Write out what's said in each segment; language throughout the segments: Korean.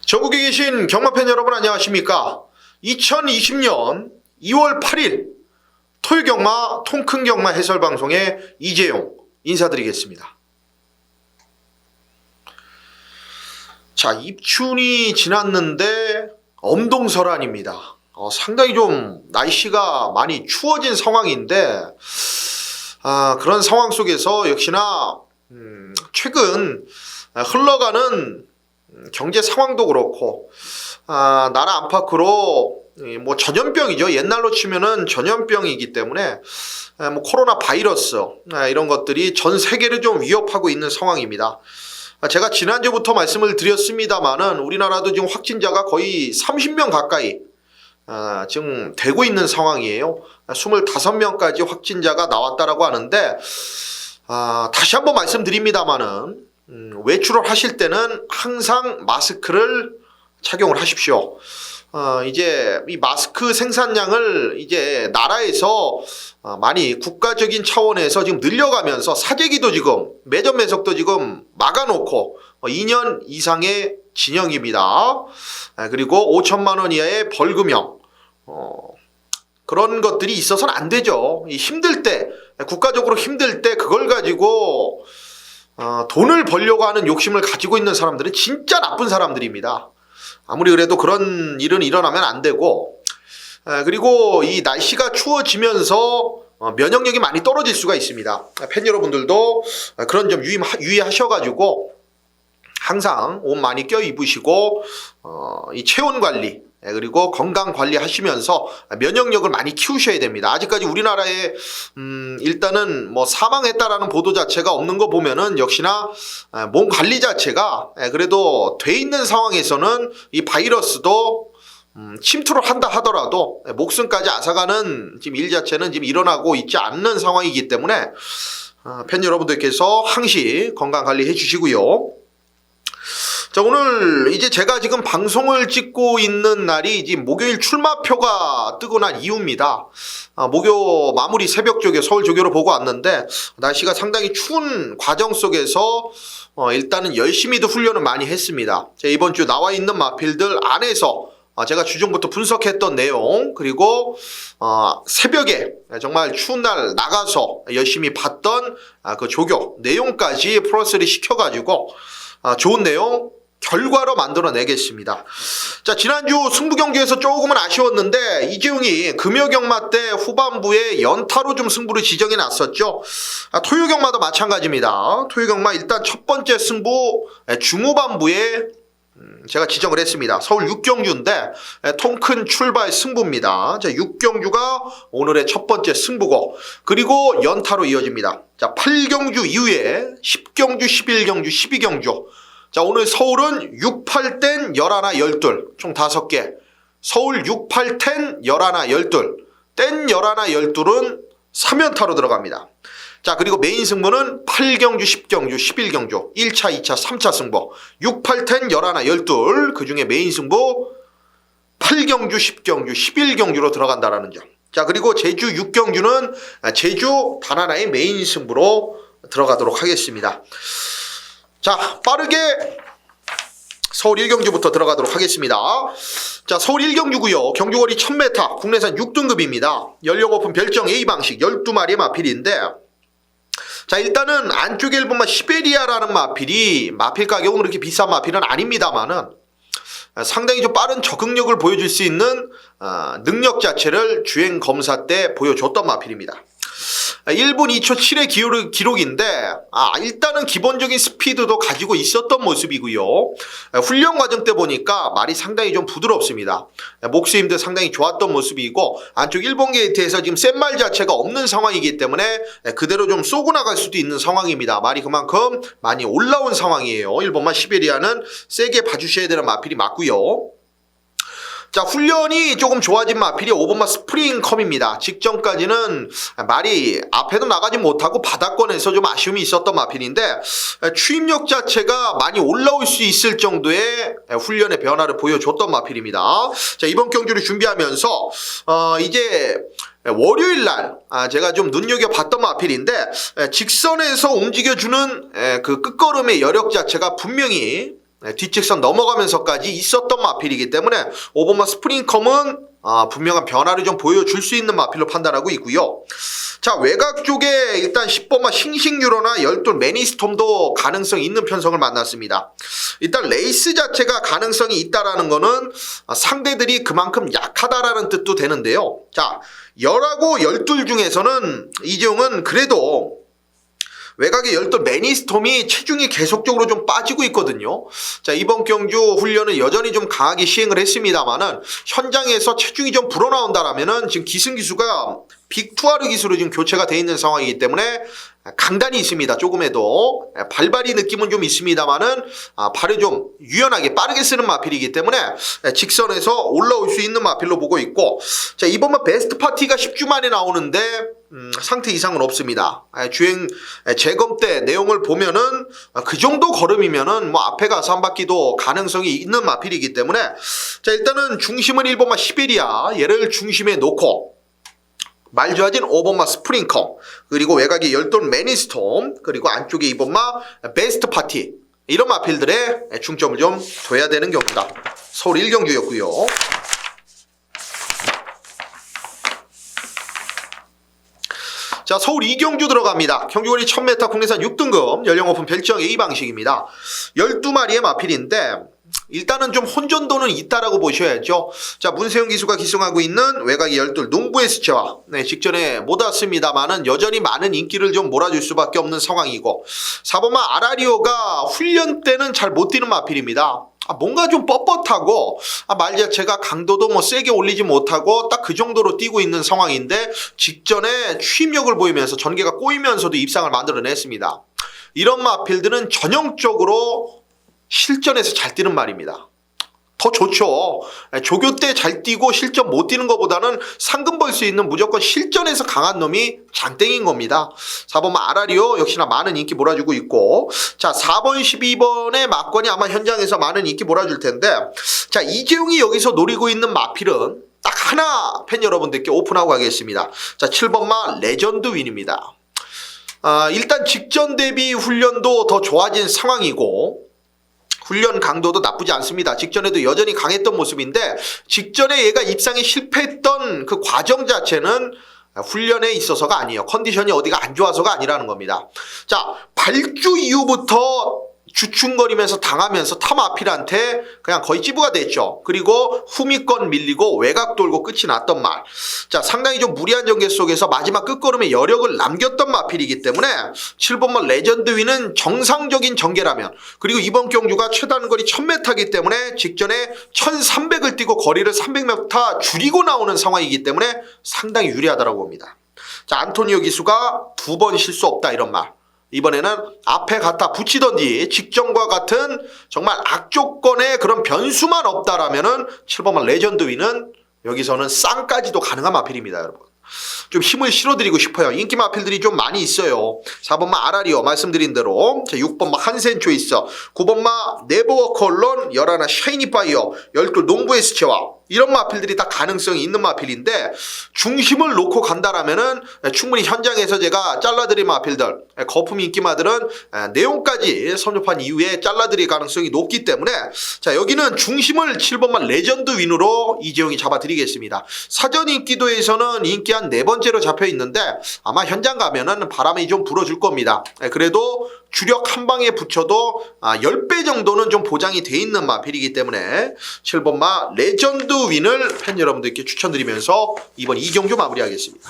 전국에 계신 경마팬 여러분 안녕하십니까? 2020년 2월 8일 토요경마 통큰경마 해설방송의 이재용 인사드리겠습니다. 자, 입춘이 지났는데 엄동설환입니다. 상당히 좀 날씨가 많이 추워진 상황인데 그런 상황 속에서 역시나 최근 흘러가는 경제 상황도 그렇고 나라 안팎으로 뭐 전염병이죠. 옛날로 치면은 전염병이기 때문에 뭐 코로나 바이러스 이런 것들이 전 세계를 좀 위협하고 있는 상황입니다. 제가 지난주부터 말씀을 드렸습니다만은 우리나라도 지금 확진자가 거의 30명 가까이 지금 되고 있는 상황이에요. 25명까지 확진자가 나왔다라고 하는데 다시 한번 말씀드립니다만은 외출을 하실 때는 항상 마스크를 착용을 하십시오. 이제 이 마스크 생산량을 이제 나라에서 많이 국가적인 차원에서 지금 늘려가면서 사재기도 지금 매점 매석도 지금 막아놓고 2년 이상의 징역입니다. 그리고 5천만 원 이하의 벌금형 그런 것들이 있어서는 안 되죠. 힘들 때 국가적으로 힘들 때 그걸 가지고 돈을 벌려고 하는 욕심을 가지고 있는 사람들은 진짜 나쁜 사람들입니다. 아무리 그래도 그런 일은 일어나면 안 되고 그리고 이 날씨가 추워지면서 면역력이 많이 떨어질 수가 있습니다. 팬 여러분들도 그런 점 유의하셔가지고 항상 옷 많이 껴 입으시고 이 체온 관리 그리고 건강 관리 하시면서 면역력을 많이 키우셔야 됩니다. 아직까지 우리나라에 일단은 뭐 사망했다라는 보도 자체가 없는 거 보면은 역시나 몸 관리 자체가 그래도 돼 있는 상황에서는 이 바이러스도 침투를 한다 하더라도 목숨까지 앗아가는 지금 일 자체는 지금 일어나고 있지 않는 상황이기 때문에 팬 여러분들께서 항시 건강 관리해 주시고요. 자, 오늘 이제 제가 지금 방송을 찍고 있는 날이 지금 목요일 출마표가 뜨고 난 이후입니다. 목요 마무리 새벽 조교 서울 조교를 보고 왔는데 날씨가 상당히 추운 과정 속에서 일단은 열심히도 훈련을 많이 했습니다. 이번 주 나와 있는 마필들 안에서 제가 주중부터 분석했던 내용 그리고 새벽에 정말 추운 날 나가서 열심히 봤던 그 조교 내용까지 플러스를 시켜가지고 좋은 내용 결과로 만들어내겠습니다. 자, 지난주 승부경기에서 조금은 아쉬웠는데 이재용이 금요경마 때 후반부에 연타로 좀 승부를 지정해 놨었죠. 토요경마도 마찬가지입니다. 토요경마 일단 첫 번째 승부 중후반부에 제가 지정을 했습니다. 서울 6경주인데 통큰 출발 승부입니다. 자, 6경주가 오늘의 첫 번째 승부고 그리고 연타로 이어집니다. 자, 8경주 이후에 10경주, 11경주, 12경주. 자, 오늘 서울은 6, 8, 땐 11, 12, 총 5개. 서울 6, 8, 땐 11, 12, 땐 11, 12은 3연타로 들어갑니다. 자, 그리고 메인 승부는 8경주, 10경주, 11경주, 1차, 2차, 3차 승부. 6, 8, 땐 11, 12, 그 중에 메인 승부 8경주, 10경주, 11경주로 들어간다라는 점. 자, 그리고 제주 6경주는 제주 단 하나의 메인 승부로 들어가도록 하겠습니다. 자, 빠르게 서울 1경주부터 들어가도록 하겠습니다. 자, 서울 1경주고요. 경주거리 1000m, 국내산 6등급입니다. 연령 오픈 별정 A 방식 12마리의 마필인데 자, 일단은 안쪽에 1번마 시베리아라는 마필이 마필 가격은 그렇게 비싼 마필은 아닙니다만은 상당히 좀 빠른 적응력을 보여줄 수 있는 능력 자체를 주행 검사 때 보여줬던 마필입니다. 1분 2초 7의 기록인데 일단은 기본적인 스피드도 가지고 있었던 모습이고요. 훈련 과정 때 보니까 말이 상당히 좀 부드럽습니다. 목수님도 상당히 좋았던 모습이고 안쪽 1번 게이트에서 지금 센 말 자체가 없는 상황이기 때문에 그대로 좀 쏘고 나갈 수도 있는 상황입니다. 말이 그만큼 많이 올라온 상황이에요. 1번만 시베리아는 세게 봐주셔야 되는 마필이 맞고요. 자, 훈련이 조금 좋아진 마필이 5번마 스프링컴입니다. 직전까지는 말이 앞에도 나가지 못하고 바닥권에서 좀 아쉬움이 있었던 마필인데 추임력 자체가 많이 올라올 수 있을 정도의 훈련의 변화를 보여줬던 마필입니다. 자, 이번 경주를 준비하면서 이제 월요일 날 제가 좀 눈여겨봤던 마필인데 직선에서 움직여주는 그 끝걸음의 여력 자체가 분명히 뒷직선 넘어가면서까지 있었던 마필이기 때문에 5번마 스프링컴은 분명한 변화를 좀 보여줄 수 있는 마필로 판단하고 있고요. 자, 외곽 쪽에 일단 10번마 싱싱유로나 열돌 매니스톰도 가능성이 있는 편성을 만났습니다. 일단 레이스 자체가 가능성이 있다라는 거는 상대들이 그만큼 약하다라는 뜻도 되는데요. 자, 열하고 열둘 중에서는 이재용은 그래도 외곽의 열돌 매니스톰이 체중이 계속적으로 좀 빠지고 있거든요. 자, 이번 경주 훈련은 여전히 좀 강하게 시행을 했습니다만은 현장에서 체중이 좀 불어나온다라면은 지금 기승기수가 빅투아르 기수로 지금 교체가 돼 있는 상황이기 때문에 강단이 있습니다. 조금에도 발발이 느낌은 좀 있습니다만은 발을 좀 유연하게 빠르게 쓰는 마필이기 때문에 직선에서 올라올 수 있는 마필로 보고 있고, 자, 이번만 베스트 파티가 10주 만에 나오는데 상태 이상은 없습니다. 주행 재검 때 내용을 보면은 그 정도 걸음이면은 뭐 앞에 가서 한 바퀴도 가능성이 있는 마필이기 때문에, 자, 일단은 중심은 1번마 시베리아 얘를 중심에 놓고 말 좋아진 5번마 스프링컴, 그리고 외곽에 열돌 매니스톰, 그리고 안쪽에 2번마 베스트 파티, 이런 마필들의 중점을 좀 둬야 되는 경기다. 서울 1경주였고요. 자, 서울 2경주 들어갑니다. 경주거리 1000m 국내산 6등급 연령 오픈 별정 A 방식입니다. 12마리의 마필인데 일단은 좀 혼전도는 있다라고 보셔야죠. 자, 문세영 기수가 기승하고 있는 외곽의 열둘 농부의 수채화, 직전에 못 왔습니다만은 여전히 많은 인기를 좀 몰아줄 수밖에 없는 상황이고, 4번마 아라리오가 훈련 때는 잘 못 뛰는 마필입니다. 뭔가 좀 뻣뻣하고 말 자체가 강도도 뭐 세게 올리지 못하고 딱 그 정도로 뛰고 있는 상황인데 직전에 추임력을 보이면서 전개가 꼬이면서도 입상을 만들어냈습니다. 이런 마필들은 전형적으로 실전에서 잘 뛰는 말입니다. 더 좋죠. 조교 때 잘 뛰고 실전 못 뛰는 것보다는 상금 벌 수 있는 무조건 실전에서 강한 놈이 장땡인 겁니다. 4번마 아라리오 역시나 많은 인기 몰아주고 있고, 자, 4번 12번의 막건이 아마 현장에서 많은 인기 몰아줄 텐데, 자, 이재용이 여기서 노리고 있는 마필은 딱 하나 팬 여러분들께 오픈하고 가겠습니다. 자, 7번마 레전드 윈입니다. 일단 직전 대비 훈련도 더 좋아진 상황이고 훈련 강도도 나쁘지 않습니다. 직전에도 여전히 강했던 모습인데 직전에 얘가 입상에 실패했던 그 과정 자체는 훈련에 있어서가 아니에요. 컨디션이 어디가 안 좋아서가 아니라는 겁니다. 자, 발주 이후부터 주춤거리면서 당하면서 탑마필한테 그냥 거의 찌부가 됐죠. 그리고 후미권 밀리고 외곽 돌고 끝이 났던 말. 자, 상당히 좀 무리한 전개 속에서 마지막 끝걸음에 여력을 남겼던 마필이기 때문에 7번만 레전드 위는 정상적인 전개라면, 그리고 이번 경주가 최단거리 1000m이기 때문에 직전에 1300을 뛰고 거리를 300m 줄이고 나오는 상황이기 때문에 상당히 유리하다고 봅니다. 자, 안토니오 기수가 2번 실수 없다 이런 말. 이번에는 앞에 갖다 붙이던지 직전과 같은 정말 악조건의 그런 변수만 없다라면은 7번만 레전드 위는 여기서는 쌍까지도 가능한 마필입니다, 여러분. 좀 힘을 실어드리고 싶어요. 인기 마필들이 좀 많이 있어요. 4번마 아라리오 말씀드린 대로, 6번마 한센 초이스, 9번마 네버워커 언론, 11 샤이니 파이어, 12 농부의 수채화, 이런 마필들이 다 가능성이 있는 마필인데 중심을 놓고 간다라면은 충분히 현장에서 제가 잘라드릴 마필들, 거품 인기마들은 내용까지 섭렵한 이후에 잘라드릴 가능성이 높기 때문에, 자, 여기는 중심을 7번만 레전드 윈으로 이재용이 잡아드리겠습니다. 사전 인기도에서는 인기 한 4번째로 잡혀있는데 아마 현장 가면은 바람이 좀 불어줄 겁니다. 그래도 주력 한 방에 붙여도 10배 정도는 좀 보장이 돼 있는 마필이기 때문에 7번마 레전드 윈을 팬 여러분들께 추천드리면서 이번 2경주 마무리하겠습니다.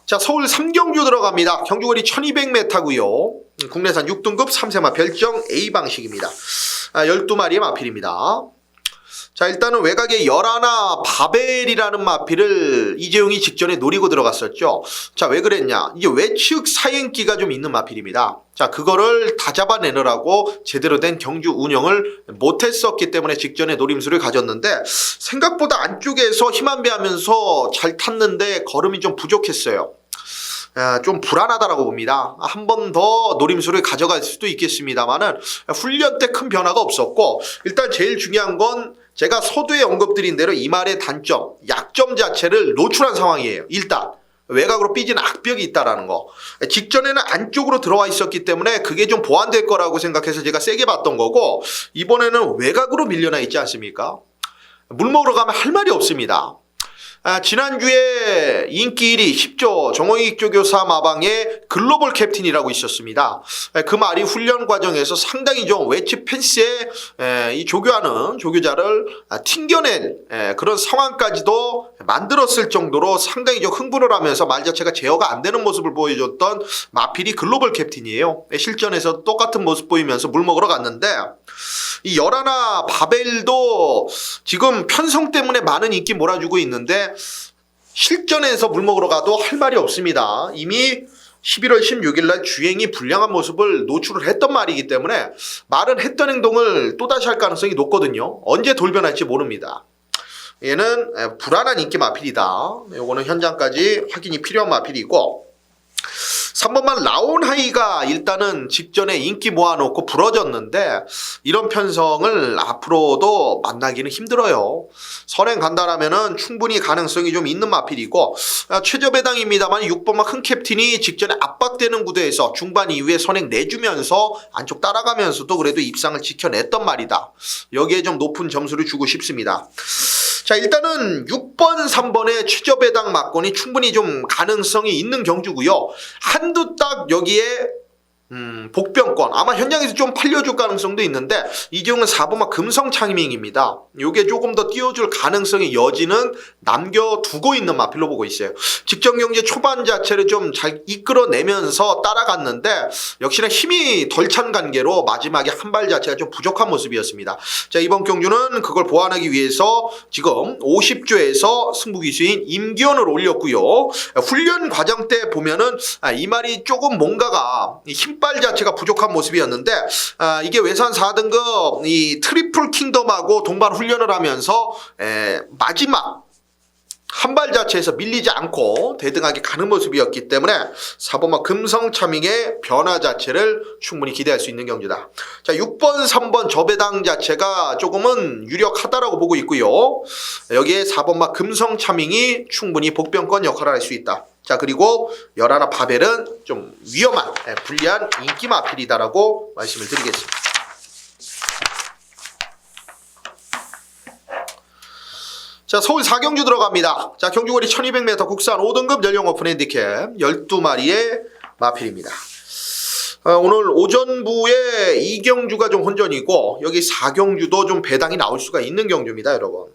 자, 서울 3경주 들어갑니다. 경주거리 1200m고요. 국내산 6등급 3세마 별정 A 방식입니다. 12마리의 마필입니다. 자, 일단은 외곽에 11 바벨이라는 마필을 이재용이 직전에 노리고 들어갔었죠. 자, 왜 그랬냐? 이제 외측 사행기가 좀 있는 마필입니다. 자, 그거를 다 잡아내느라고 제대로 된 경주 운영을 못했었기 때문에 직전에 노림수를 가졌는데 생각보다 안쪽에서 힘안배하면서 잘 탔는데 걸음이 좀 부족했어요. 좀 불안하다라고 봅니다. 한 번 더 노림수를 가져갈 수도 있겠습니다만은 훈련 때 큰 변화가 없었고, 일단 제일 중요한 건 제가 서두에 언급드린 대로 이 말의 단점, 약점 자체를 노출한 상황이에요. 일단 외곽으로 삐진 악벽이 있다라는 거. 직전에는 안쪽으로 들어와 있었기 때문에 그게 좀 보완될 거라고 생각해서 제가 세게 봤던 거고, 이번에는 외곽으로 밀려나 있지 않습니까? 물 먹으러 가면 할 말이 없습니다. 지난주에 인기 1위 10조 정호익 조교사 마방의 글로벌 캡틴이라고 있었습니다. 그 말이 훈련 과정에서 상당히 좀 웨지 펜스에 이 조교하는 조교자를 튕겨낸 그런 상황까지도 만들었을 정도로 상당히 좀 흥분을 하면서 말 자체가 제어가 안 되는 모습을 보여줬던 마필이 글로벌 캡틴이에요. 실전에서 똑같은 모습 보이면서 물 먹으러 갔는데, 이 열하나 바벨도 지금 편성 때문에 많은 인기 몰아주고 있는데 실전에서 물 먹으러 가도 할 말이 없습니다. 이미 11월 16일 날 주행이 불량한 모습을 노출을 했던 말이기 때문에 말은 했던 행동을 또다시 할 가능성이 높거든요. 언제 돌변할지 모릅니다. 얘는 불안한 인기 마필이다. 요거는 현장까지 확인이 필요한 마필이고, 3번만 라온하이가 일단은 직전에 인기 모아놓고 부러졌는데 이런 편성을 앞으로도 만나기는 힘들어요. 선행 간다라면은 충분히 가능성이 좀 있는 마필이고, 최저 배당입니다만 6번만 큰 캡틴이 직전에 압박되는 구도에서 중반 이후에 선행 내주면서 안쪽 따라가면서도 그래도 입상을 지켜냈던 말이다. 여기에 좀 높은 점수를 주고 싶습니다. 자, 일단은 6번, 3번의 최저 배당 막권이 충분히 좀 가능성이 있는 경주고요. 한두 딱 여기에 복병권 아마 현장에서 좀 팔려줄 가능성도 있는데, 이경은 4번마 금성창밍입니다. 요게 조금 더 띄워줄 가능성의 여지는 남겨두고 있는 마필로 보고 있어요. 직전 경기 초반 자체를 좀 잘 이끌어내면서 따라갔는데 역시나 힘이 덜 찬 관계로 마지막에 한 발 자체가 좀 부족한 모습이었습니다. 자, 이번 경주는 그걸 보완하기 위해서 지금 50조에서 승부기수인 임기원을 올렸고요. 훈련 과정 때 보면은 이 말이 조금 뭔가가 힘빨 자체가 부족한 모습이었는데, 이게 외산 4등급 이 트리플 킹덤하고 동반 훈련을 하면서 마지막 한 발 자체에서 밀리지 않고 대등하게 가는 모습이었기 때문에 4번마 금성차밍의 변화 자체를 충분히 기대할 수 있는 경주다. 자, 6번, 3번 저배당 자체가 조금은 유력하다라고 보고 있고요. 여기에 4번마 금성차밍이 충분히 복병권 역할을 할 수 있다. 자, 그리고 열하나 바벨은 좀 위험한 불리한 인기 마필이다라고 말씀을 드리겠습니다. 자, 서울 4경주 들어갑니다. 자, 경주거리 1200m 국산 5등급 연령 오픈 핸디캡 12마리의 마필입니다. 오늘 오전부에 2경주가 좀 혼전이고 여기 4경주도 좀 배당이 나올 수가 있는 경주입니다, 여러분.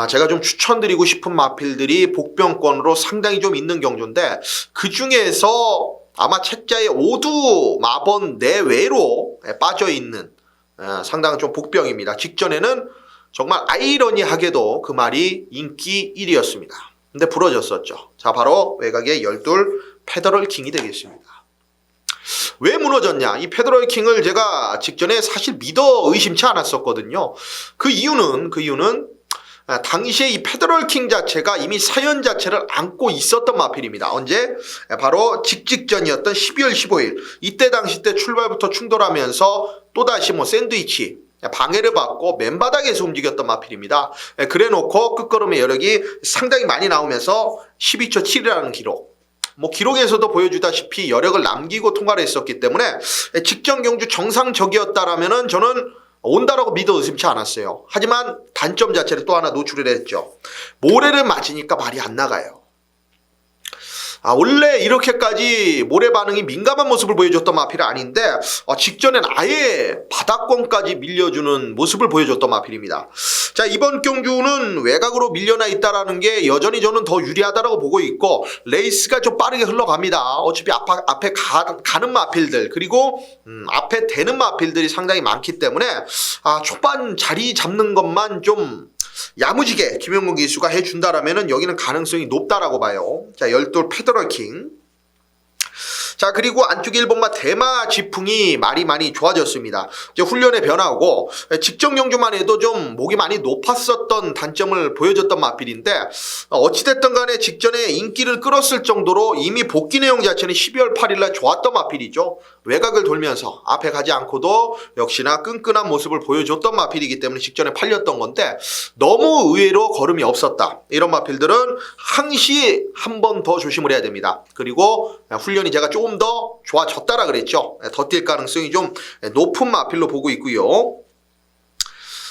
제가 좀 추천드리고 싶은 마필들이 복병권으로 상당히 좀 있는 경주인데, 그 중에서 아마 책자에 오두 마번 내외로 빠져있는 상당한 좀 복병입니다. 직전에는 정말 아이러니하게도 그 말이 인기 1위였습니다. 근데 부러졌었죠. 자, 바로 외곽의 12 페더럴 킹이 되겠습니다. 왜 무너졌냐? 이 페더럴 킹을 제가 직전에 사실 믿어 의심치 않았었거든요. 그 이유는 당시에 이 페더럴 킹 자체가 이미 사연 자체를 안고 있었던 마필입니다. 언제? 바로 직전이었던 12월 15일. 이때 당시 때 출발부터 충돌하면서 또다시 샌드위치 방해를 받고 맨바닥에서 움직였던 마필입니다. 그래놓고 끝걸음의 여력이 상당히 많이 나오면서 12초 7이라는 기록. 기록에서도 보여주다시피 여력을 남기고 통과를 했었기 때문에 직전 경주 정상적이었다라면은 저는 온다라고 믿어 의심치 않았어요. 하지만 단점 자체를 또 하나 노출을 했죠. 모래를 맞으니까 말이 안 나가요. 원래 이렇게까지 모래 반응이 민감한 모습을 보여줬던 마필은 아닌데 직전엔 아예 바닥권까지 밀려주는 모습을 보여줬던 마필입니다. 자, 이번 경주는 외곽으로 밀려나 있다라는 게 여전히 저는 더 유리하다라고 보고 있고, 레이스가 좀 빠르게 흘러갑니다. 어차피 앞에 가는 마필들, 그리고 앞에 대는 마필들이 상당히 많기 때문에 초반 자리 잡는 것만 좀 야무지게 김영곤 기수가 해준다라면은 여기는 가능성이 높다라고 봐요. 자, 12 페더럴 킹. 자, 그리고 안쪽에 1번마 대마지풍이 말이 많이 좋아졌습니다. 이제 훈련의 변화고 직전 경주만 해도 좀 목이 많이 높았었던 단점을 보여줬던 마필인데 어찌됐든 간에 직전에 인기를 끌었을 정도로 이미 복귀 내용 자체는 12월 8일날 좋았던 마필이죠. 외곽을 돌면서 앞에 가지 않고도 역시나 끈끈한 모습을 보여줬던 마필이기 때문에 직전에 팔렸던 건데 너무 의외로 걸음이 없었다. 이런 마필들은 항시 한 번 더 조심을 해야 됩니다. 그리고 훈련이 제가 조금 더 좋아졌다라 그랬죠. 더 뛸 가능성이 좀 높은 마필로 보고 있고요.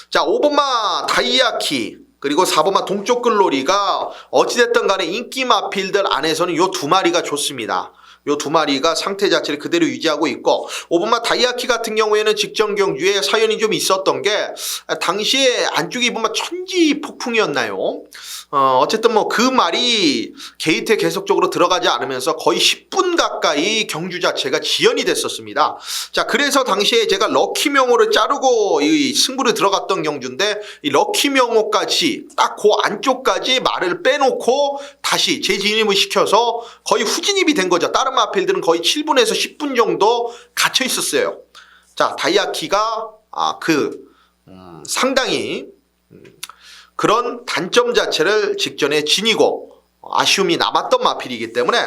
자, 5번마 다이아키 그리고 4번마 동쪽 글로리가 어찌됐든 간에 인기 마필들 안에서는 요 두 마리가 좋습니다. 요 두 마리가 상태 자체를 그대로 유지하고 있고 5번마 다이아키 같은 경우에는 직전 경주에 사연이 좀 있었던 게 당시에 안쪽에 2번마 천지 폭풍이었나요? 어쨌든 뭐 그 말이 게이트에 계속적으로 들어가지 않으면서 거의 10분 가까이 경주 자체가 지연이 됐었습니다. 자, 그래서 당시에 제가 럭키 명호를 자르고 이 승부를 들어갔던 경주인데 이 럭키 명호까지 딱 그 안쪽까지 말을 빼놓고 다시 재진입을 시켜서 거의 후진입이 된 거죠. 다른 마필들은 거의 7분에서 10분 정도 갇혀 있었어요. 자, 다이아키가 상당히 그런 단점 자체를 직전에 지니고 아쉬움이 남았던 마필이기 때문에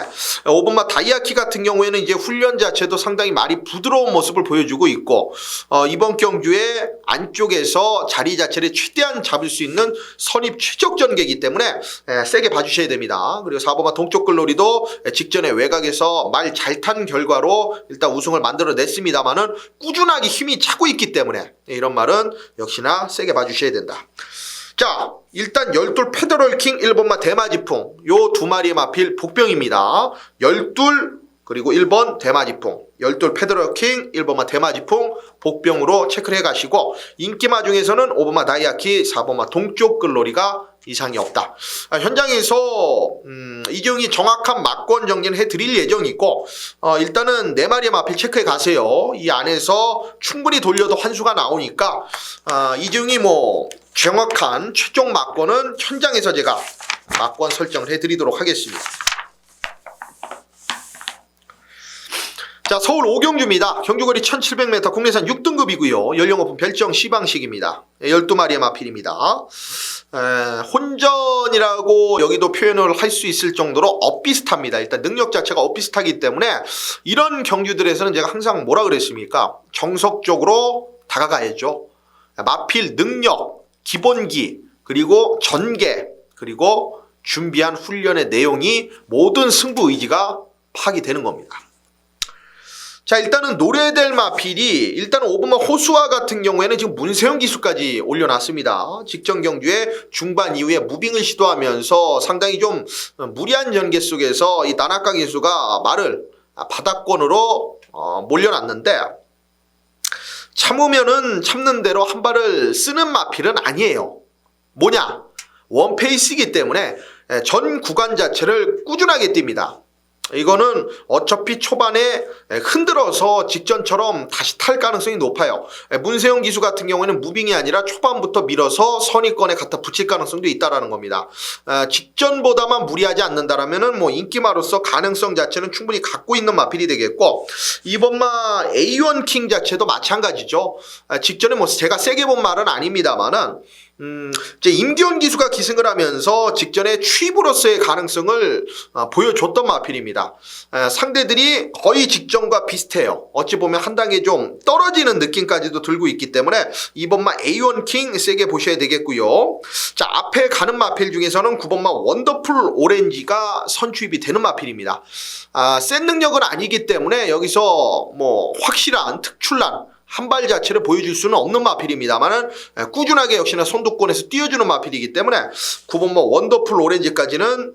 5번마 다이아키 같은 경우에는 이제 훈련 자체도 상당히 말이 부드러운 모습을 보여주고 있고 이번 경주에 안쪽에서 자리 자체를 최대한 잡을 수 있는 선입 최적 전개이기 때문에 세게 봐주셔야 됩니다. 그리고 4번마 동쪽 글로리도 직전에 외곽에서 말 잘 탄 결과로 일단 우승을 만들어냈습니다만은 꾸준하게 힘이 차고 있기 때문에 이런 말은 역시나 세게 봐주셔야 된다. 자, 일단 열둘 페더럴킹 1번마 대마지풍 요 두 마리의 마필 복병입니다. 열둘 그리고 1번 대마지풍 열둘 페더럴킹 1번마 대마지풍 복병으로 체크를 해가시고 인기마 중에서는 5번마 다이아키 4번마 동쪽 글로리가 이상이 없다. 현장에서 이정이 정확한 막권 정리는 해드릴 예정이고 일단은 4마리의 마필 체크해 가세요. 이 안에서 충분히 돌려도 환수가 나오니까 이정이 뭐 정확한 최종 막권은 현장에서 제가 막권 설정을 해드리도록 하겠습니다. 자, 서울 오경주입니다. 경주거리 1700m 국내산 6등급이고요. 연령 오픈 별정 C방식입니다. 12마리의 마필입니다. 혼전이라고 여기도 표현을 할 수 있을 정도로 엇비슷합니다. 일단 능력 자체가 엇비슷하기 때문에 이런 경주들에서는 제가 항상 뭐라 그랬습니까? 정석적으로 다가가야죠. 마필 능력, 기본기, 그리고 전개, 그리고 준비한 훈련의 내용이 모든 승부 의지가 파악이 되는 겁니다. 자, 일단은 노래될 마필이 일단은 5번마 호수아 같은 경우에는 지금 문세영 기수까지 올려놨습니다. 직전 경주에 중반 이후에 무빙을 시도하면서 상당히 좀 무리한 전개 속에서 이 나나카 기수가 말을 바닥권으로 몰려놨는데 참으면은 참는 대로 한 발을 쓰는 마필은 아니에요. 뭐냐? 원페이스이기 때문에 전 구간 자체를 꾸준하게 뜁니다. 이거는 어차피 초반에 흔들어서 직전처럼 다시 탈 가능성이 높아요. 문세영 기수 같은 경우에는 무빙이 아니라 초반부터 밀어서 선입권에 갖다 붙일 가능성도 있다라는 겁니다. 직전보다만 무리하지 않는다라면은 뭐 인기마로서 가능성 자체는 충분히 갖고 있는 마필이 되겠고 2번마 A1 킹 자체도 마찬가지죠. 직전에 뭐 제가 세게 본 말은 아닙니다만은 이제 임기원 기수가 기승을 하면서 직전에 취입으로서의 가능성을 보여줬던 마필입니다. 상대들이 거의 직전과 비슷해요. 어찌 보면 한 단계 좀 떨어지는 느낌까지도 들고 있기 때문에 이번마 A1 킹 세게 보셔야 되겠고요. 자, 앞에 가는 마필 중에서는 9번마 원더풀 오렌지가 선취입이 되는 마필입니다. 센 능력은 아니기 때문에 여기서 뭐 확실한 특출난 한 발 자체를 보여줄 수는 없는 마필입니다만은 꾸준하게 역시나 선두권에서 띄워주는 마필이기 때문에 9번마 원더풀 오렌지까지는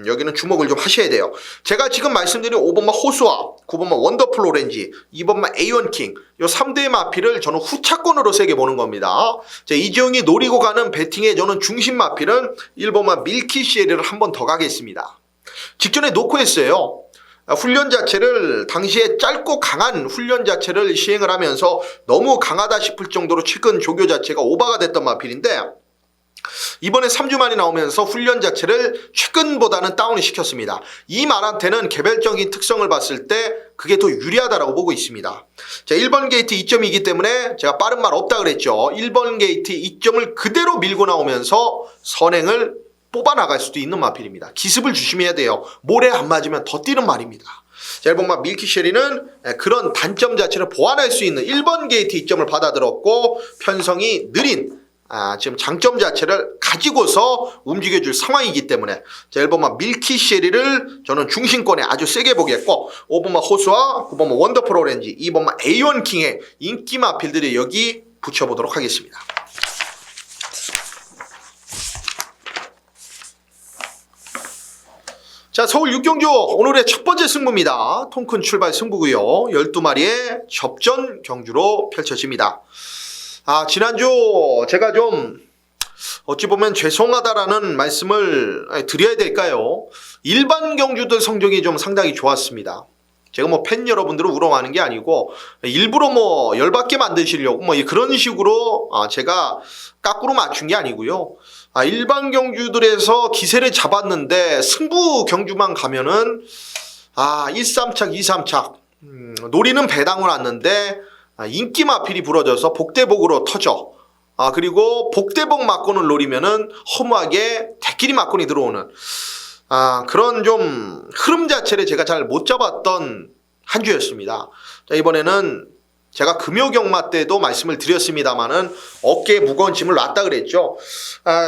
여기는 주목을 좀 하셔야 돼요. 제가 지금 말씀드린 5번마 호수아, 9번마 원더풀 오렌지, 2번마 A1 킹 요 3대의 마필을 저는 후차권으로 세게 보는 겁니다. 이지용이 노리고 가는 배팅의 저는 중심 마필은 1번마 밀키시에리를 한 번 더 가겠습니다. 직전에 놓고 했어요. 훈련 자체를 당시에 짧고 강한 훈련 자체를 시행을 하면서 너무 강하다 싶을 정도로 최근 조교 자체가 오버가 됐던 마필인데 이번에 3주 만에 나오면서 훈련 자체를 최근보다는 다운을 시켰습니다. 이 말한테는 개별적인 특성을 봤을 때 그게 더 유리하다고 보고 있습니다. 자, 1번 게이트 2점이기 때문에 제가 빠른 말 없다 그랬죠. 1번 게이트 2점을 그대로 밀고 나오면서 선행을 뽑아나갈 수도 있는 마필입니다. 기습을 조심해야 돼요. 모래 안 맞으면 더 뛰는 말입니다. 자, 1번 마 밀키쉐리는 그런 단점 자체를 보완할 수 있는 1번 게이트 2점을 받아들었고 편성이 느린 지금 장점 자체를 가지고서 움직여줄 상황이기 때문에 자, 1번마 밀키쉐리를 저는 중심권에 아주 세게 보겠고 5번마 호수와 9번마 원더풀 오렌지 2번마 A1 킹의 인기 마필들을 여기 붙여보도록 하겠습니다. 자, 서울 6경주 오늘의 첫 번째 승부입니다. 통큰 출발 승부고요. 12마리의 접전 경주로 펼쳐집니다. 지난주 제가 좀 어찌 보면 죄송하다라는 말씀을 드려야 될까요? 일반 경주들 성적이 좀 상당히 좋았습니다. 제가 뭐 팬 여러분들을 우롱하는 게 아니고 일부러 뭐 열받게 만드시려고 뭐 그런 식으로 제가 까꾸로 맞춘 게 아니고요. 일반 경주들에서 기세를 잡았는데 승부 경주만 가면은 1, 3착, 2, 3착 노리는 배당을 왔는데 인기 마필이 부러져서 복대복으로 터져. 그리고 복대복 막권을 노리면은 허무하게 대끼리 막권이 들어오는 그런 좀 흐름 자체를 제가 잘 못 잡았던 한 주였습니다. 자, 이번에는 제가 금요경마 때도 말씀을 드렸습니다만은 어깨에 무거운 짐을 놨다 그랬죠.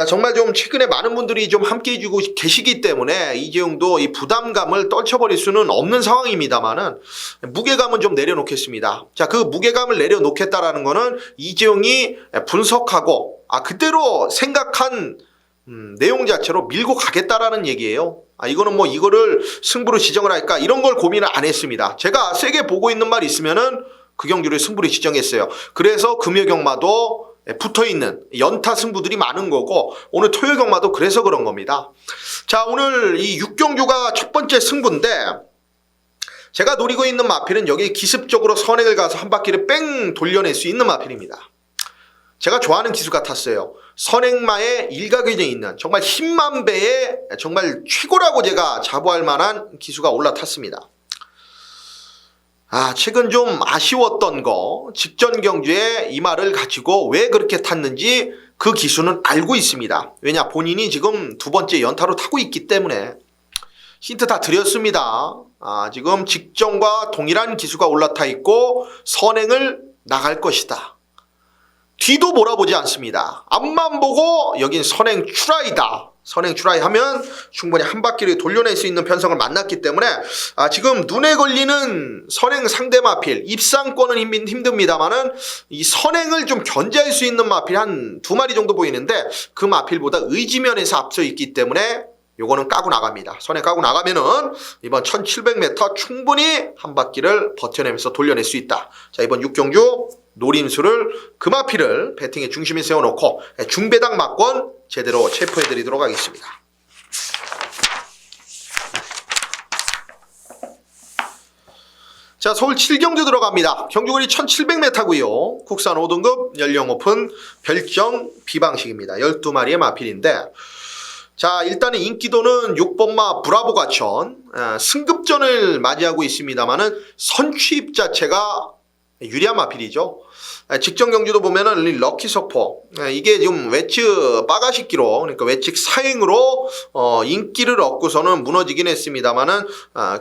정말 좀 최근에 많은 분들이 좀 함께 해주고 계시기 때문에 이재용도 이 부담감을 떨쳐버릴 수는 없는 상황입니다만은 무게감은 좀 내려놓겠습니다. 자, 그 무게감을 내려놓겠다라는 거는 이재용이 분석하고 그대로 생각한 내용 자체로 밀고 가겠다라는 얘기예요. 이거는 뭐 이거를 승부로 지정을 할까 이런 걸 고민을 안 했습니다. 제가 세게 보고 있는 말이 있으면은 그 경주를 승부로 지정했어요. 그래서 금요경마도 붙어있는 연타 승부들이 많은 거고 오늘 토요경마도 그래서 그런 겁니다. 자, 오늘 이 6경주가 첫 번째 승부인데 제가 노리고 있는 마필은 여기 기습적으로 선행을 가서 한 바퀴를 뺑 돌려낼 수 있는 마필입니다. 제가 좋아하는 기술 같았어요. 선행마의 일가견에 있는 정말 힘만 배의 정말 최고라고 제가 자부할 만한 기수가 올라탔습니다. 최근 좀 아쉬웠던 거 직전 경주에 이 말을 가지고 왜 그렇게 탔는지 그 기수는 알고 있습니다. 왜냐 본인이 지금 두 번째 연타로 타고 있기 때문에 힌트 다 드렸습니다. 지금 직전과 동일한 기수가 올라타 있고 선행을 나갈 것이다. 뒤도 몰아보지 않습니다. 앞만 보고 여긴 선행 추라이다. 선행 추라이 하면 충분히 한 바퀴를 돌려낼 수 있는 편성을 만났기 때문에 지금 눈에 걸리는 선행 상대 마필 입상권은 힘듭니다만은 이 선행을 좀 견제할 수 있는 마필 한 2마리 정도 보이는데 그 마필보다 의지면에서 앞서 있기 때문에 요거는 까고 나갑니다. 선행 까고 나가면은 이번 1700m 충분히 한 바퀴를 버텨내면서 돌려낼 수 있다. 자, 이번 6경주 노림수를 금화피를 배팅의 중심에 세워놓고 중배당 막권 제대로 체포해드리도록 하겠습니다. 자, 서울 7경주 들어갑니다. 경주거리 1700m고요. 국산 5등급 연령 오픈 별정 비방식입니다. 12마리의 마필인데 자, 일단은 인기도는 6번마 브라보가천 승급전을 맞이하고 있습니다만은 선취입 자체가 유리한 마필이죠. 직전 경주도 보면은 럭키석포 이게 지금 외측 빠가식기로 그러니까 외측 사행으로 인기를 얻고서는 무너지긴 했습니다만은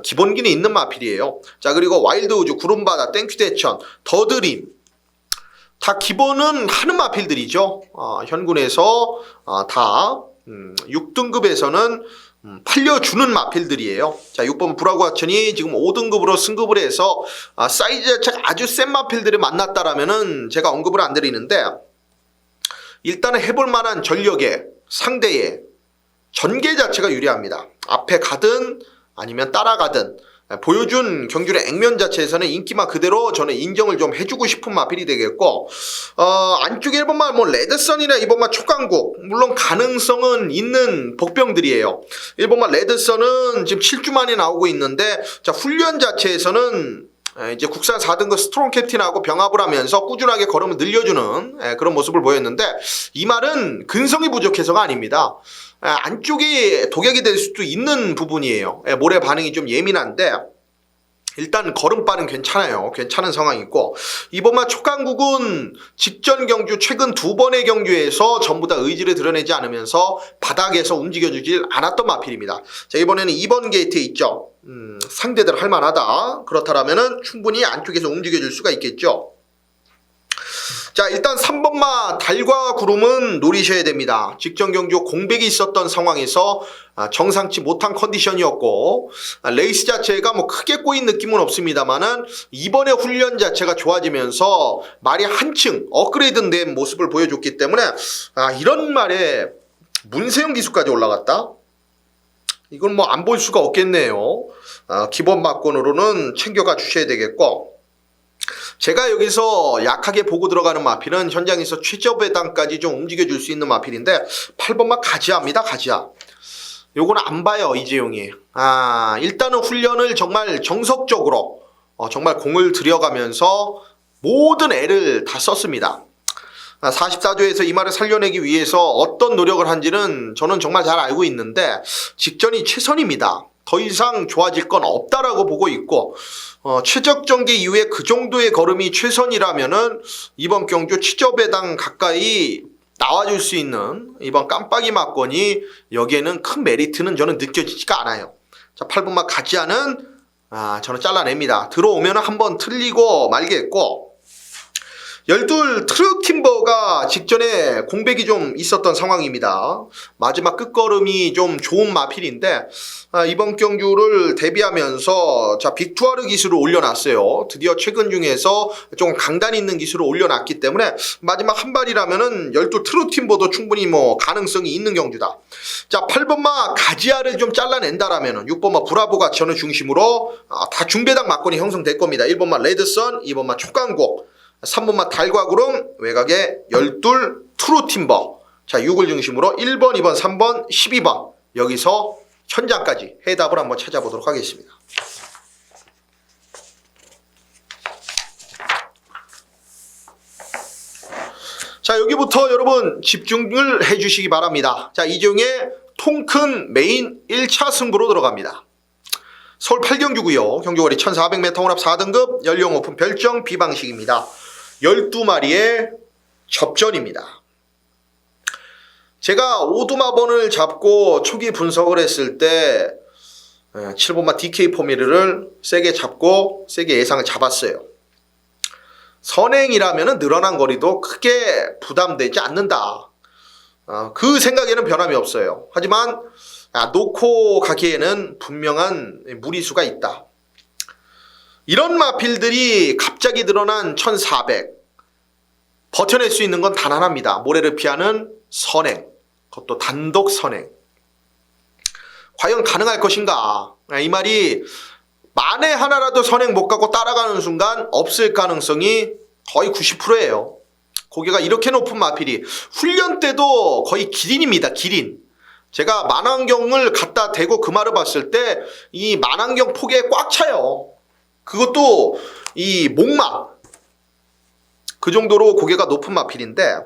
기본기는 있는 마필이에요. 자, 그리고 와일드우즈, 구름바다, 땡큐대천, 더드림 다 기본은 하는 마필들이죠. 현군에서 다 6등급에서는 팔려주는 마필들이에요. 자, 6번 브라구아천이 지금 5등급으로 승급을 해서 사이즈 자체가 아주 센 마필들을 만났다라면은 제가 언급을 안 드리는데 일단은 해볼 만한 전력의 상대의 전개 자체가 유리합니다. 앞에 가든 아니면 따라가든 보여준 경주의 액면 자체에서는 인기만 그대로 저는 인정을 좀 해주고 싶은 마필이 되겠고 안쪽에 1번만 뭐 레드선이나 2번만 초강국 물론 가능성은 있는 복병들이에요. 1번만 레드선은 지금 7주 만에 나오고 있는데 자, 훈련 자체에서는 이제 국산 4등급 스트롱 캡틴하고 병합을 하면서 꾸준하게 걸음을 늘려주는 그런 모습을 보였는데 이 말은 근성이 부족해서가 아닙니다. 안쪽이 독약이 될 수도 있는 부분이에요. 모래 반응이 좀 예민한데 일단 걸음발은 괜찮아요. 괜찮은 상황이고 이번만 초강국은 직전 경주 최근 2번의 경주에서 전부 다 의지를 드러내지 않으면서 바닥에서 움직여주질 않았던 마필입니다. 자, 이번에는 2번 게이트에 있죠. 상대들 할만하다. 그렇다면은 충분히 안쪽에서 움직여줄 수가 있겠죠. 자, 일단 3번마 달과 구름은 노리셔야 됩니다. 직전 경주 공백이 있었던 상황에서 정상치 못한 컨디션이었고 레이스 자체가 뭐 크게 꼬인 느낌은 없습니다만은 이번에 훈련 자체가 좋아지면서 말이 한층 업그레이드된 모습을 보여줬기 때문에 이런 말에 문세영 기수까지 올라갔다? 이건 뭐 안 볼 수가 없겠네요. 기본 막건으로는 챙겨가 주셔야 되겠고 제가 여기서 약하게 보고 들어가는 마필은 현장에서 최저 배당까지 좀 움직여줄 수 있는 마필인데 8번마 가지아입니다. 가지아. 요거는 안 봐요. 이재용이. 일단은 훈련을 정말 정석적으로 정말 공을 들여가면서 모든 애를 다 썼습니다. 44조에서 이 말을 살려내기 위해서 어떤 노력을 한지는 저는 정말 잘 알고 있는데 직전이 최선입니다. 더 이상 좋아질 건 없다라고 보고 있고 최적 전개 이후에 그 정도의 걸음이 최선이라면은 이번 경주 최저배당 가까이 나와줄 수 있는 이번 깜빡이 막건이 여기에는 큰 메리트는 저는 느껴지지가 않아요. 자, 8번마 가지아는 저는 잘라냅니다. 들어오면 한번 틀리고 말겠고 12 트루팀버가 직전에 공백이 좀 있었던 상황입니다. 마지막 끝걸음이 좀 좋은 마필인데 이번 경주를 대비하면서 빅투아르 기술을 올려놨어요. 드디어 최근 중에서 좀 강단 있는 기술을 올려놨기 때문에 마지막 한 발이라면은 12 트루팀버도 충분히 뭐 가능성이 있는 경주다. 자, 8번마 가지아를 좀 잘라낸다라면은 6번마 브라보가 저는 중심으로 다 중배당 막건이 형성될 겁니다. 1번마 레드선, 2번마 촉강곡, 3번마 달과 구름, 외곽에 12 트루팀버. 자, 6을 중심으로 1번, 2번, 3번, 12번. 여기서 현장까지 해답을 한번 찾아보도록 하겠습니다. 자, 여기부터 여러분 집중을 해주시기 바랍니다. 자, 이재용의 통큰 메인 1차 승부로 들어갑니다. 서울 8경주고요. 경주거리 1400m 혼합 4등급 연령 오픈 별정 B방식입니다. 12마리의 접전입니다. 제가 오두마번을 잡고 초기 분석을 했을 때 7번마 DK 포미르를 세게 잡고 세게 예상을 잡았어요. 선행이라면 늘어난 거리도 크게 부담되지 않는다. 그 생각에는 변함이 없어요. 하지만 놓고 가기에는 분명한 무리수가 있다. 이런 마필들이 갑자기 늘어난 1400 버텨낼 수 있는 건 단 하나입니다. 모래를 피하는 선행, 그것도 단독 선행. 과연 가능할 것인가? 이 말이 만에 하나라도 선행 못 가고 따라가는 순간 없을 가능성이 거의 90%예요. 고개가 이렇게 높은 마필이 훈련 때도 거의 기린입니다. 기린. 제가 만환경을 갖다 대고 그 말을 봤을 때 이 만환경 폭에 꽉 차요. 그것도 이 목막 그 정도로 고개가 높은 마필인데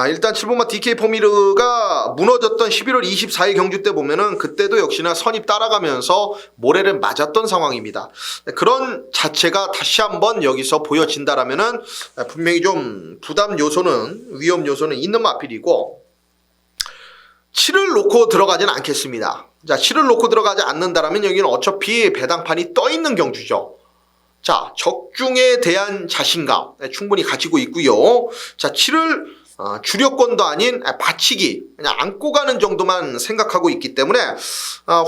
일단 7번마 DK 포미르가 무너졌던 11월 24일 경주 때 보면은 그때도 역시나 선입 따라가면서 모래를 맞았던 상황입니다. 그런 자체가 다시 한번 여기서 보여진다라면은 분명히 좀 부담 요소는 위험 요소는 있는 마필이고 7을 놓고 들어가진 않겠습니다. 자, 7을 놓고 들어가지 않는다라면 여기는 어차피 배당판이 떠 있는 경주죠. 자, 적중에 대한 자신감 충분히 가지고 있고요. 자, 7을 주력권도 아닌 받치기 그냥 안고 가는 정도만 생각하고 있기 때문에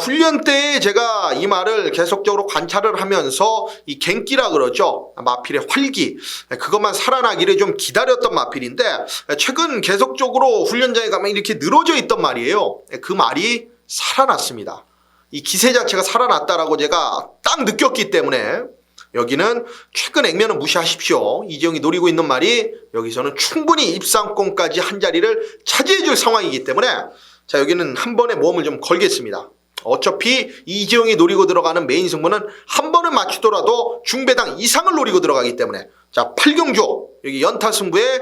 훈련 때에 제가 이 말을 계속적으로 관찰을 하면서 이 갱기라 그러죠. 마필의 활기 그것만 살아나기를 좀 기다렸던 마필인데 최근 계속적으로 훈련장에 가면 이렇게 늘어져 있던 말이에요. 그 말이 살아났습니다. 이 기세 자체가 살아났다라고 제가 딱 느꼈기 때문에 여기는 최근 액면은 무시하십시오. 이재용이 노리고 있는 말이 여기서는 충분히 입상권까지 한 자리를 차지해줄 상황이기 때문에 자, 여기는 한 번에 모험을 좀 걸겠습니다. 어차피 이재용이 노리고 들어가는 메인 승부는 한 번은 맞추더라도 중배당 이상을 노리고 들어가기 때문에 자 8경주 여기 연타 승부에